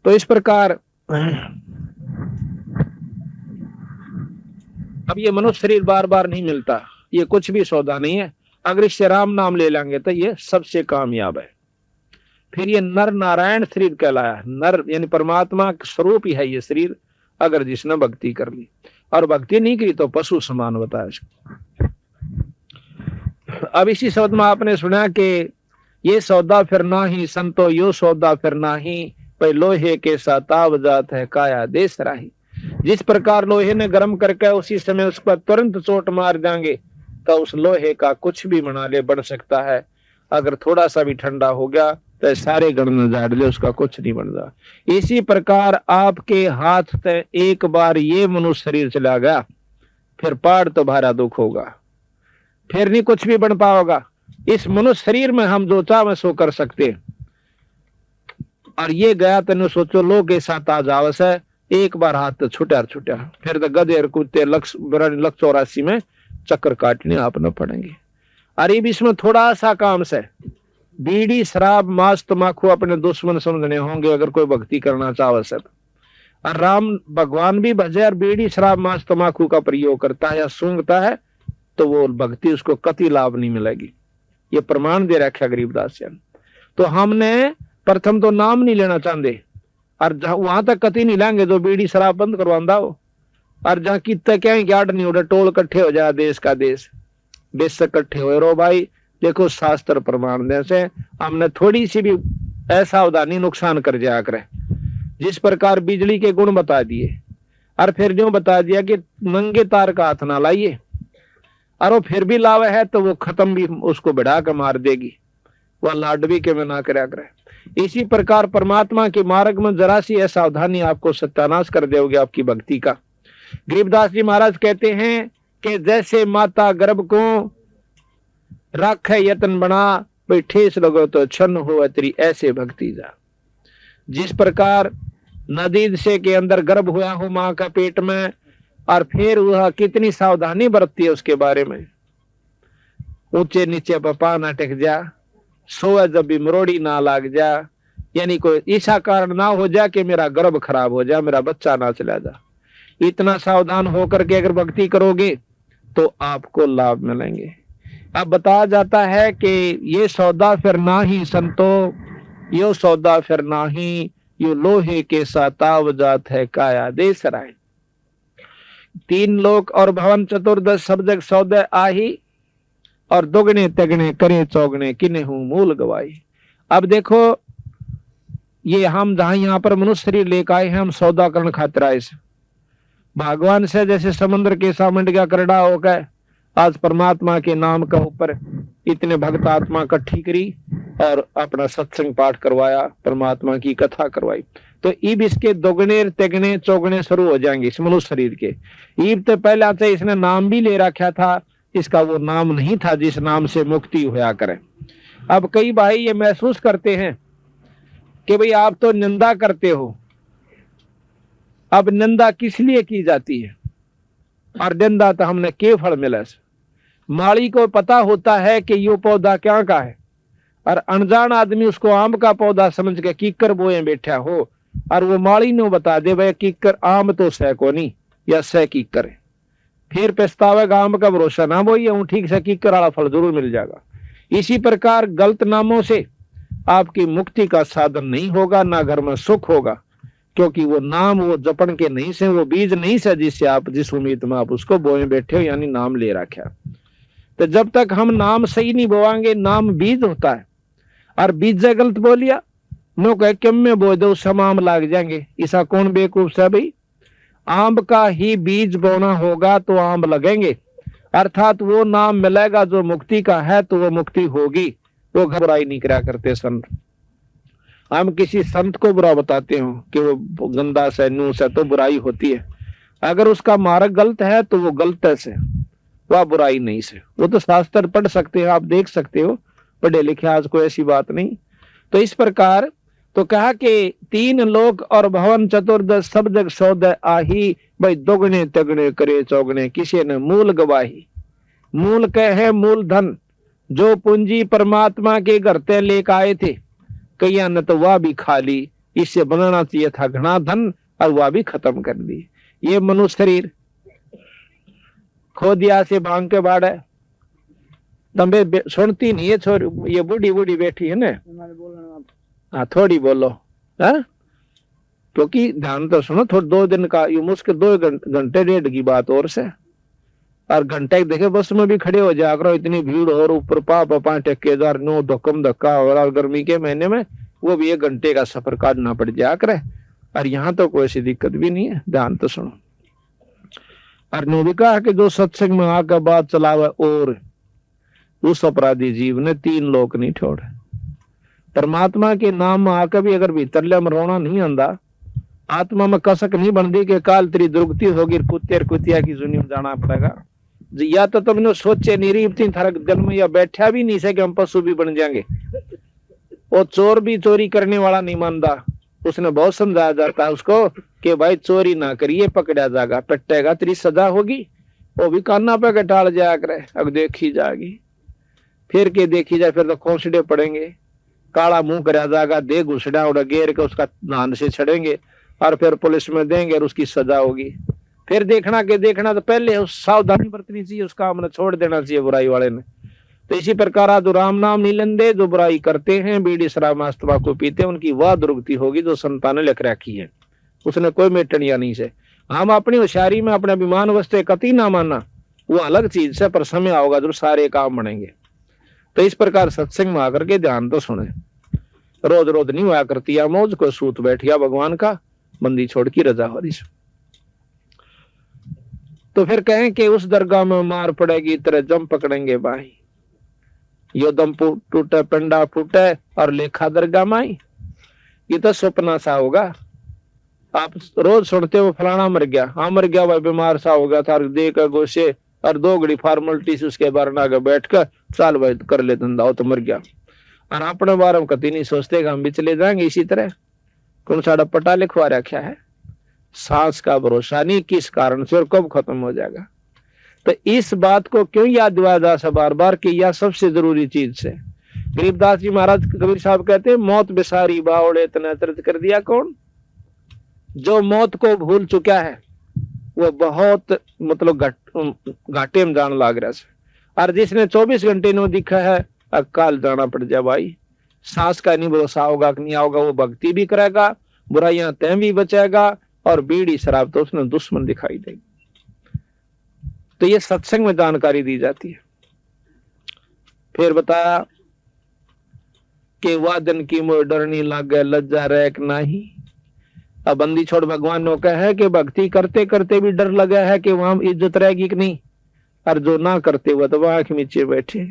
तो इस प्रकार अब ये मनुष्य शरीर बार बार नहीं मिलता, ये कुछ भी सौदा नहीं है। अगर इससे राम नाम ले लेंगे तो ये सबसे कामयाब है। फिर ये नर नारायण शरीर कहलाया। नर यानी परमात्मा स्वरूप ही है ये शरीर, अगर जिसने भक्ति कर ली, और भक्ति नहीं की तो पशु समान बताया। अब इसी शब्द में आपने सुना कि ये सौदा फिर नाही संतो, यो सौदा फिर नाही, भाई लोहे के साताव जात है काया देश राही। जिस प्रकार लोहे ने गर्म करके उसी समय उस पर तुरंत चोट मार देंगे तो उस लोहे का कुछ भी बना ले बन सकता है, अगर थोड़ा सा भी ठंडा हो गया तो सारे गण में झाड़ ले उसका कुछ नहीं बन रहा। इसी प्रकार आपके हाथ से एक बार ये मनुष्य शरीर चला गया, फिर पाड़ तो भारा दुख होगा, फिर नहीं कुछ भी बन पाओगा। इस मनुष्य शरीर में हम जो चाहे सो कर सकते, और ये गया तेन सोचो लो के साथ आ जावस है, एक बार हाथ तो छुटा छुटा, फिर तो गधे कुत्ते लक्ष्य 84 में चक्कर काटने आप न पड़ेंगे। अरे इसमें थोड़ा सा काम से बीड़ी शराब मांस तमाकू अपने दुश्मन समझने होंगे अगर कोई भक्ति करना चाहे सब। और राम भगवान भी भजे और बीड़ी शराब मांस तमाकू का प्रयोग करता है या सूंघता है तो वो भक्ति उसको कति लाभ नहीं मिलेगी। ये प्रमाण दे रखा गरीबदास जी। तो हमने प्रथम तो नाम नहीं लेना चाहते, और वहां तक कति नहीं लेंगे जो बीड़ी शराब बंद करवांदा हो, और जहां कितने क्या गार्ड नहीं उड़े टोल इकट्ठे हो जाए, देश का देश से इकट्ठे हो रो भाई। देखो शास्त्र प्रमाण दे से हमने थोड़ी सी भी असावधानी नुकसान कर जाया करे। जिस प्रकार बिजली के गुण बता दिए और फिर जो बता दिया कि नंगे तार का हाथ ना लाइए, और वो फिर भी लावे है तो वो खत्म भी उसको बढ़ा कर मार देगी, वह लाडवी के में ना करया करे। इसी प्रकार परमात्मा के मार्ग में जरा सी असावधानी आपको सत्यानाश कर देगी आपकी भक्ति का। गरीबदास जी महाराज कहते हैं कि जैसे माता गर्भ को राखे यत्न बना, भाई ठेस लगो तो छन्न हो तेरी ऐसे भक्ति जा। जिस प्रकार नदी से के अंदर गर्भ हुआ हो मां का पेट में, और फिर वह कितनी सावधानी बरतती है उसके बारे में, ऊंचे नीचे पपा ना टेक जा, सोए जब भी मरोड़ी ना लाग जा, यानी कोई ऐसा कारण ना हो जा कि मेरा गर्भ खराब हो जा, मेरा बच्चा ना चला जा। इतना सावधान होकर के अगर भक्ति करोगे तो आपको लाभ मिलेंगे। अब बताया जाता है कि ये सौदा फिर ना ही संतो, यो सौदा फिर ना ही, यो लोहे के साताव जात है काया देश राय। 3 लोक और भवन चतुर्दश सब जग सौदे आही, और दोगने तगने करे चौगने किन्हे हूं मूल गवाई। अब देखो ये हम जहां यहाँ पर मनुष्य शरीर लेकर आए हैं, हम सौदा करण खातिर आए से भगवान से, जैसे समुद्र के सामंड का करड़ा हो गए, आज परमात्मा के नाम का ऊपर इतने भक्त आत्मा इकट्ठी करी और अपना सत्संग पाठ करवाया, परमात्मा की कथा करवाई, तो ईब इसके दोगने तेगने चौगने शुरू हो जाएंगे इस मनुष्य शरीर के। ईब तो पहले आते इसने नाम भी ले रखा था, इसका वो नाम नहीं था जिस नाम से मुक्ति होया करे। अब कई भाई ये महसूस करते हैं कि भाई आप तो निंदा करते हो, अब निंदा किस लिए की जाती है, और निंदा तो हमने के फल मिला। माली को पता होता है कि ये पौधा क्या का है, और अनजान आदमी उसको आम का पौधा समझ के कीकर बोए बैठा हो, और वो माली ने बता दे भाई कीकर आम तो सह को नहीं या सह कीकर है, फिर पछतावेगा आम का भरोसा ना बोइए, हूं ठीक से कीकर वाला फल जरूर मिल जाएगा। इसी प्रकार गलत नामों से आपकी मुक्ति का साधन नहीं होगा, ना घर में सुख होगा, क्योंकि वो नाम वो जपन के नहीं से, वो बीज नहीं से जिससे आप जिस उम्मीद में आप उसको बोए बैठे हो, यानी नाम ले रखा। तो जब तक हम नाम सही नहीं बोवाएंगे, नाम बीज होता है, और बीज गलत बोलिया नो कह क्यों में बो दो समाम लाग जाएंगे, ऐसा कौन बेवकूफ है भाई। आम का ही बीज बोना होगा तो आम लगेंगे, अर्थात वो नाम मिलेगा जो मुक्ति का है, तो वो मुक्ति होगी। वो बुराई नहीं करा करते संत। हम किसी संत को बुरा बताते हो कि वो गंदा से नू से, तो बुराई होती है। अगर उसका मार्ग गलत है तो वो गलत से, वह बुराई नहीं से। वो तो शास्त्र पढ़ सकते हो, आप देख सकते हो, पढ़े लिखे, आज कोई ऐसी बात नहीं। तो इस प्रकार तो कहा कि 3 लोक और भवन चतुर्दश सब जग सौदे आही, भाई दोगने तगने करे चौगने किसी ने मूल गवाही। मूल कहे मूल धन, जो पूंजी परमात्मा के घर ते लेकर आए थे, कईया ने तो वह भी खा ली, इससे बनाना चाहिए था घना धन, और वह भी खत्म कर दी। ये मनुष्य शरीर खो दिया से भांग के बाड़े, तंबे सुनती नहीं है छोरी, ये बूढ़ी बूढ़ी बैठी है ना, हाँ थोड़ी बोलो, हाँ क्योंकि ध्यान तो सुनो, थोड़ा 2 दिन का, ये मुश्किल 2 घंटे 1.5 की बात और से। और घंटे देखे बस में भी खड़े हो जाया करो, इतनी भीड़ और ऊपर पा ठेकेदार नो धक्कम धक्का और गर्मी के महीने में वो भी 1 घंटे का सफर काटना पड़ जाया करे। और यहाँ तो कोई ऐसी दिक्कत भी नहीं है, ध्यान तो सुनो। और ने भी कहा कि जो सत्संग में आकर बात चलावे और उस अपराधी जीव ने 3 लोक नहीं छोड़े। परमात्मा के नाम में आकर भी अगर भीतर में रोना नहीं आंदा, आत्मा में कसक नहीं बनती कि काल तेरी दुर्गति होगी, कुतिया की जुनी में जाना पड़ेगा। या तो तुमने सोचे नहीं रही थारा दिल में, या बैठा भी नहीं से कि हम पशु भी बन जाएंगे। वो चोर भी चोरी करने वाला नहीं मानता, उसने बहुत समझाया जाता है उसको कि भाई चोरी ना करिए, पकड़ा जाएगा, पट्टेगा, तेरी सजा होगी। वो भी कान्ना पे के टाल जाया करे, अब देखी जाएगी, फिर के देखी जाए, फिर तो खोसड़े पड़ेंगे, काला मुंह करा जाएगा, दे घुसड़ा उड़ा गेर के उसका धान से छड़ेंगे और फिर पुलिस में देंगे और उसकी सजा होगी। फिर देखना तो पहले सावधानी बरतनी चाहिए, उसका हमने छोड़ देना चाहिए बुराई वाले ने। तो इसी प्रकार जो राम नाम नहीं लेंदे, जो बुराई करते हैं, बीड़ी शराब मांस तंबाकू पीते हैं, उनकी वह दुर्गति होगी जो संतान ने लिख रखी है, उसने कोई मेटनिया नहीं से। हम अपनी होशियारी में अपने अभिमान वस्ते कति ना मानना, वो अलग चीज से, पर समय आओगा जब सारे काम बनेंगे। तो इस प्रकार सत्संग में आकर के ध्यान तो सुने, रोज रोज नहीं हुआ करती या मौज को सूत बैठिया भगवान का, बंदी छोड़ की रजा हो रही। तो फिर कहें कि उस दरगाह में मार पड़ेगी, तरह जम पकड़ेंगे भाई, यो दम टूटे पिंडा फूटे और लेखा दरगाह माई। ये तो सपना सा होगा, आप रोज सुनते हो फलाना मर गया, हाँ मर गया भाई, बीमार सा हो गया था, दे कर गोशे और 2 घड़ी फॉर्मेलिटी से उसके बारे में आगे बैठ कर चाल भाई कर ले धंधा, हो तो मर गया। और अपने बारे में कभी नहीं सोचते कि हम भी चले जाएंगे इसी तरह। कौन सा पटा लिखवा रखा है, सांस का भरोसा नहीं किस कारण से और कब खत्म हो जाएगा। तो इस बात को क्यों याद दिलाया जा सा बार बार कि यह सबसे जरूरी चीज से। गरीबदास जी महाराज कबीर साहब कहते हैं, मौत बिसारी बावड़े इतना दर्द कर दिया कौन। जो मौत को भूल चुका है वो बहुत मतलब घाटे में जान लाग रहा है। और जिसने 24 घंटे नो दिखा है, अकाल जाना पड़ जाए भाई, सांस का नहीं भरोसा होगा कि नहीं आओगा, वो भक्ति भी करेगा, बुराइयां तय भी बचेगा, और बीड़ी शराब तो उसने दुश्मन दिखाई देगी। तो ये सत्संग में जानकारी दी जाती है। फिर बताया कि वादन की मोर डरनी लागे, लज्जा रैक नहीं। अब बंदी छोड़ भगवान ने कहा है कि भक्ति करते करते भी डर लगा है कि वहां इज्जत रहेगी कि नहीं, और जो ना करते हुए तो वहां नीचे बैठे।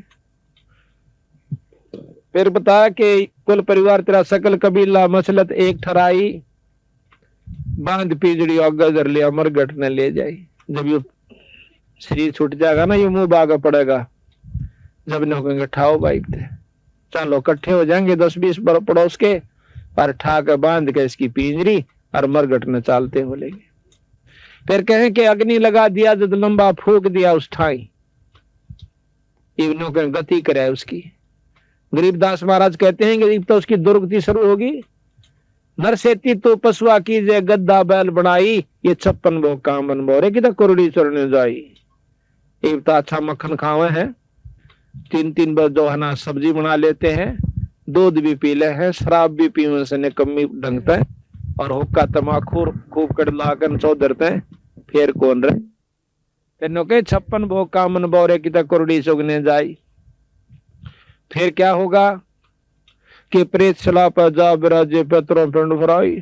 फिर बताया कि कुल परिवार तेरा सकल कबीला मसलत एक ठराई, बांध पिजड़ी आगे धर लिया मरगट ने ले जाई। जब ये शरीर छूट जाएगा ना, ये मुंह बागा पड़ेगा, जब न कहेंगे ठाओ भाई थे, चलो इकट्ठे हो जाएंगे 10-20 पड़ोस के, और ठा के बांध के इसकी पिंजरी और मरगट ने चालते हो लेंगे। फिर कहें कि अग्नि लगा दिया, जब लंबा फूक दिया उस ठाई, इवनों के गति करे उसकी। गरीबदास महाराज कहते हैं गरीब तो उसकी दुर्गति शुरू होगी। नरसेती तो पशुआ की जे गद्दा बैल बनाई, ये 56 वो कामन बोरे की तो कुरड़ी चढ़ने जाई। एक तो अच्छा मक्खन खावे हैं, 3-3 बार जो है ना सब्जी बना लेते हैं, दूध भी पी ले हैं, शराब भी पीने से निकम्मी ढंगता है, और हुक्का तमाकू खूब कड़ला कर चौधरते हैं। फिर कौन रहे तेनो के 56 वो कामन बोरे की तो कुरड़ी चुगने जाई। फिर क्या होगा कि प्रेत सला पर जा बिराजे पेत्रों पिंड भराई।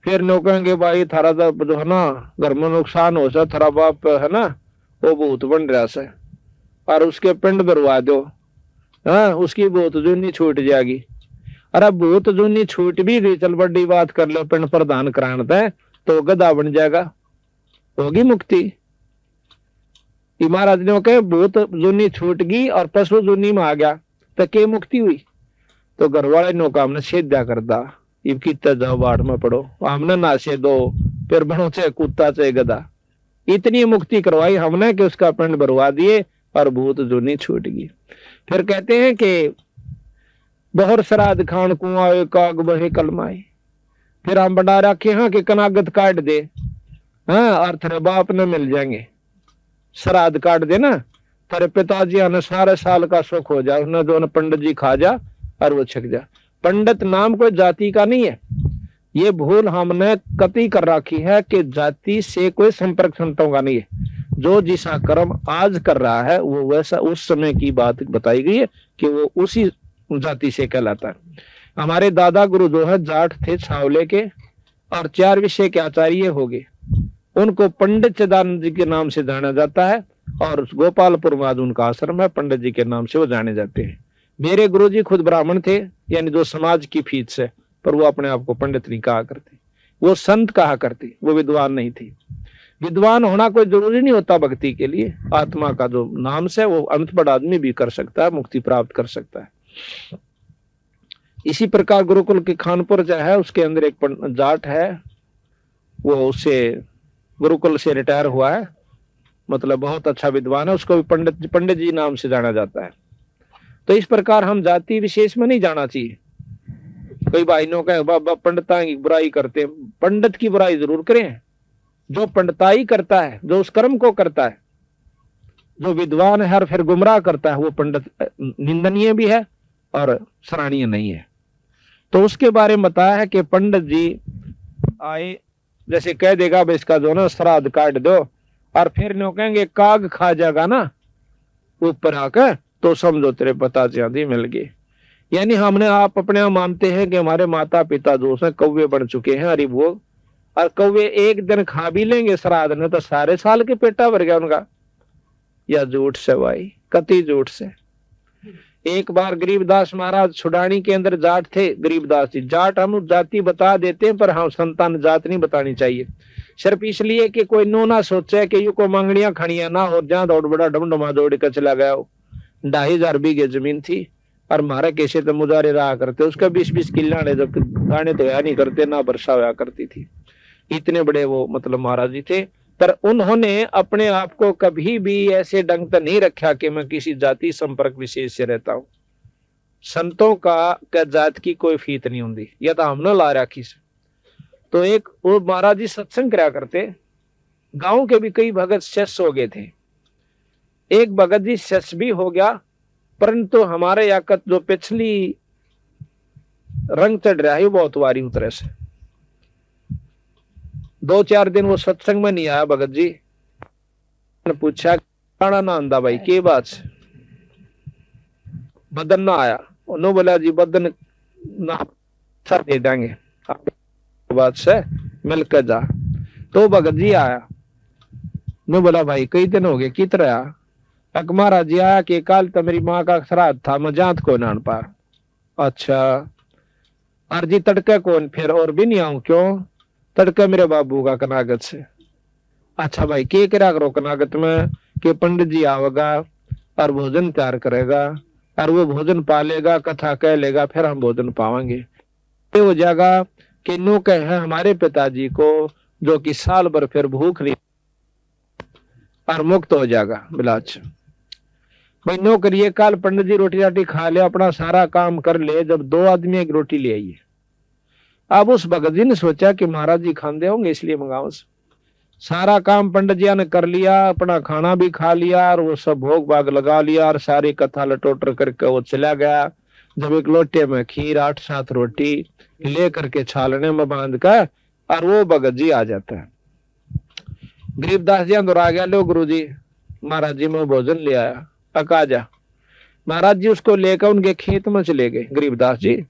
फिर नो कहेंगे भाई थारा जो है ना घर में नुकसान हो सा, थारा बाप है ना वो भूत बन रहा से, और उसके पिंड भरवा दो, हाँ उसकी भूत जूनी छूट जाएगी। अरे भूत जूनी छूट भी गई, चल बड़ी बात कर लो, पिंड प्रदान कराना है तो गधा बन जाएगा, होगी मुक्ति। महाराज ने कहे भूत जूनी छूट गई और पशु जूनी में आ गया तो के मुक्ति हुई। तो घर वाले नो काम ने छेद्या कर दा, कितना जाओ बाढ़ में पड़ो, हमने नाशे दो, फिर बनो चाहे कुत्ता चाहे गधा, इतनी मुक्ति करवाई हमने कि उसका पिंड भरवा दिए और भूत जूनी छूट गई। फिर कहते हैं कि बहुत श्राद्ध खान कुआं काग बहे कलमाए। फिर हम बना रखे हाँ कि कनागत काट दे, हाँ और तेरे बाप ने मिल जाएंगे, श्राद्ध काट दे ना, तेरे पिताजी ने सारे साल का सुख हो जाए, उसने दोनों पंडित जी खा जा और वो छिक जा। पंडित नाम कोई जाति का नहीं है, ये भूल हमने कति कर रखी है कि जाति से कोई संपर्क संतों का नहीं है। जो जिसा कर्म आज कर रहा है वो वैसा उस समय की बात बताई गई है कि वो उसी जाति से कहलाता है। हमारे दादा गुरु जो है जाट थे छावले के और 4 विषय के आचार्य हो गए। उनको पंडित चिदानंद जी के नाम से जाना जाता है और गोपालपुर में आज उनका आश्रम है, पंडित जी के नाम से वो जाने जाते हैं। मेरे गुरुजी खुद ब्राह्मण थे, यानी जो समाज की फीस से, पर वो अपने आप को पंडित नहीं कहा करते, वो संत कहा करते, वो विद्वान नहीं थे। विद्वान होना कोई जरूरी नहीं होता भक्ति के लिए। आत्मा का जो नाम से वो अनपढ़ आदमी भी कर सकता है, मुक्ति प्राप्त कर सकता है। इसी प्रकार गुरुकुल के खानपुर जो है उसके अंदर एक जाट है, वो उससे गुरुकुल से रिटायर हुआ है, मतलब बहुत अच्छा विद्वान है, उसको भी पंडित जी नाम से जाना जाता है। तो इस प्रकार हम जाति विशेष में नहीं जाना चाहिए। कई भाइयों का बाबा पंडिता की बुराई करते हैं, पंडित की बुराई जरूर करें, जो पंडिताई करता है, जो उस कर्म को करता है, जो विद्वान है और फिर गुमराह करता है, वो पंडित निंदनीय भी है और सराहनीय नहीं है। तो उसके बारे में बताया है कि पंडित जी आए, जैसे कह देगा भाई इसका जो ना श्राद्ध काट दो, और फिर लोग कहेंगे काग खा जाएगा ना ऊपर आकर, तो समझो तेरे पता चांदी मिल गई। यानी हमने आप अपने आप मानते हैं कि हमारे माता पिता जो है कौवे बन चुके हैं, अरे वो, और कौवे एक दिन खा भी लेंगे श्राद्ध ने तो सारे साल के पेटा भर गया उनका। या झूठ से भाई, कति झूठ से। एक बार गरीबदास महाराज छुड़ानी के अंदर जाट थे, गरीबदास जी जाट हम जाति बता देते हैं, पर हम संतान जात नहीं बतानी चाहिए, सिर्फ इसलिए कि कोई नो ना सोचे कि यू को मांगड़ियां खड़ियां ना हो, जहां दौड़ बड़ा डमडमा दौड़ कर चला गया हो। 2,500 बीघे जमीन थी और मारे कैसे तो मुजारे रहा करते, उसका 20-20 किला ने, जब दाने तो या नहीं करते ना वर्षा होया करती थी। इतने बड़े वो मतलब महाराज जी थे, पर उन्होंने अपने आप को कभी भी ऐसे ढंग से नहीं रखा कि मैं किसी जाति संपर्क विशेष से रहता हूं। संतों का जात की कोई फीत नहीं होती, या तो हमने ला रखी से। तो एक वो महाराज जी सत्संग करा करते, गांव के भी कई भगत शिष्य हो गए थे। एक भगत जी शिष्य भी हो गया, परंतु हमारे याकत जो पिछली रंग चढ़ रहा है बहुत वारी उतरे से। 2-4 दिन वो सत्संग में नहीं आया भगत जी ने पूछा खाना ना आंदा भाई के बात से, बदन ना आया। उन्होंने बोला जी बदन ना दे देंगे बात से मिलकर जा। तो भगत जी आया, मैं बोला भाई कई दिन हो गए कित रहा। महाराज जी आया कि कल तो मेरी माँ का श्राद्ध था, मैं जात को नान पा। अच्छा अर्जी तड़के कौन फिर और भी नहीं आऊं, क्यों? तड़के मेरे बाबू का कनागत से। अच्छा भाई के करा करो कनागत में कि पंडित जी आवेगा और भोजन तैयार करेगा और वो भोजन पालेगा, कथा कह लेगा, फिर हम भोजन पावांगे। हो जाएगा कि नो कहे हमारे पिताजी को, जो कि साल भर फिर भूख नहीं और मुक्त हो जाएगा। बिलाच भाई नो करिए, कल पंडित जी रोटी राटी खा ले, अपना सारा काम कर ले, जब 2 आदमी एक रोटी ले आइए। अब उस भगत जी ने सोचा कि महाराज जी खाते होंगे इसलिए मंगाओ। सारा काम पंडित जी ने कर लिया, अपना खाना भी खा लिया और वो सब भोग भाग लगा लिया और सारी कथा लटोटर करके वो चला गया। जब एक लोटे में खीर 8-7 रोटी ले करके छालने में बांध कर और वो भगत जी आ जाता है। गरीबदास जी अंदर आ गया, लो गुरु जी महाराज जी मैं भोजन ले आया, पका जा। महाराज जी उसको लेकर उनके खेत में चले गए गरीबदास जी।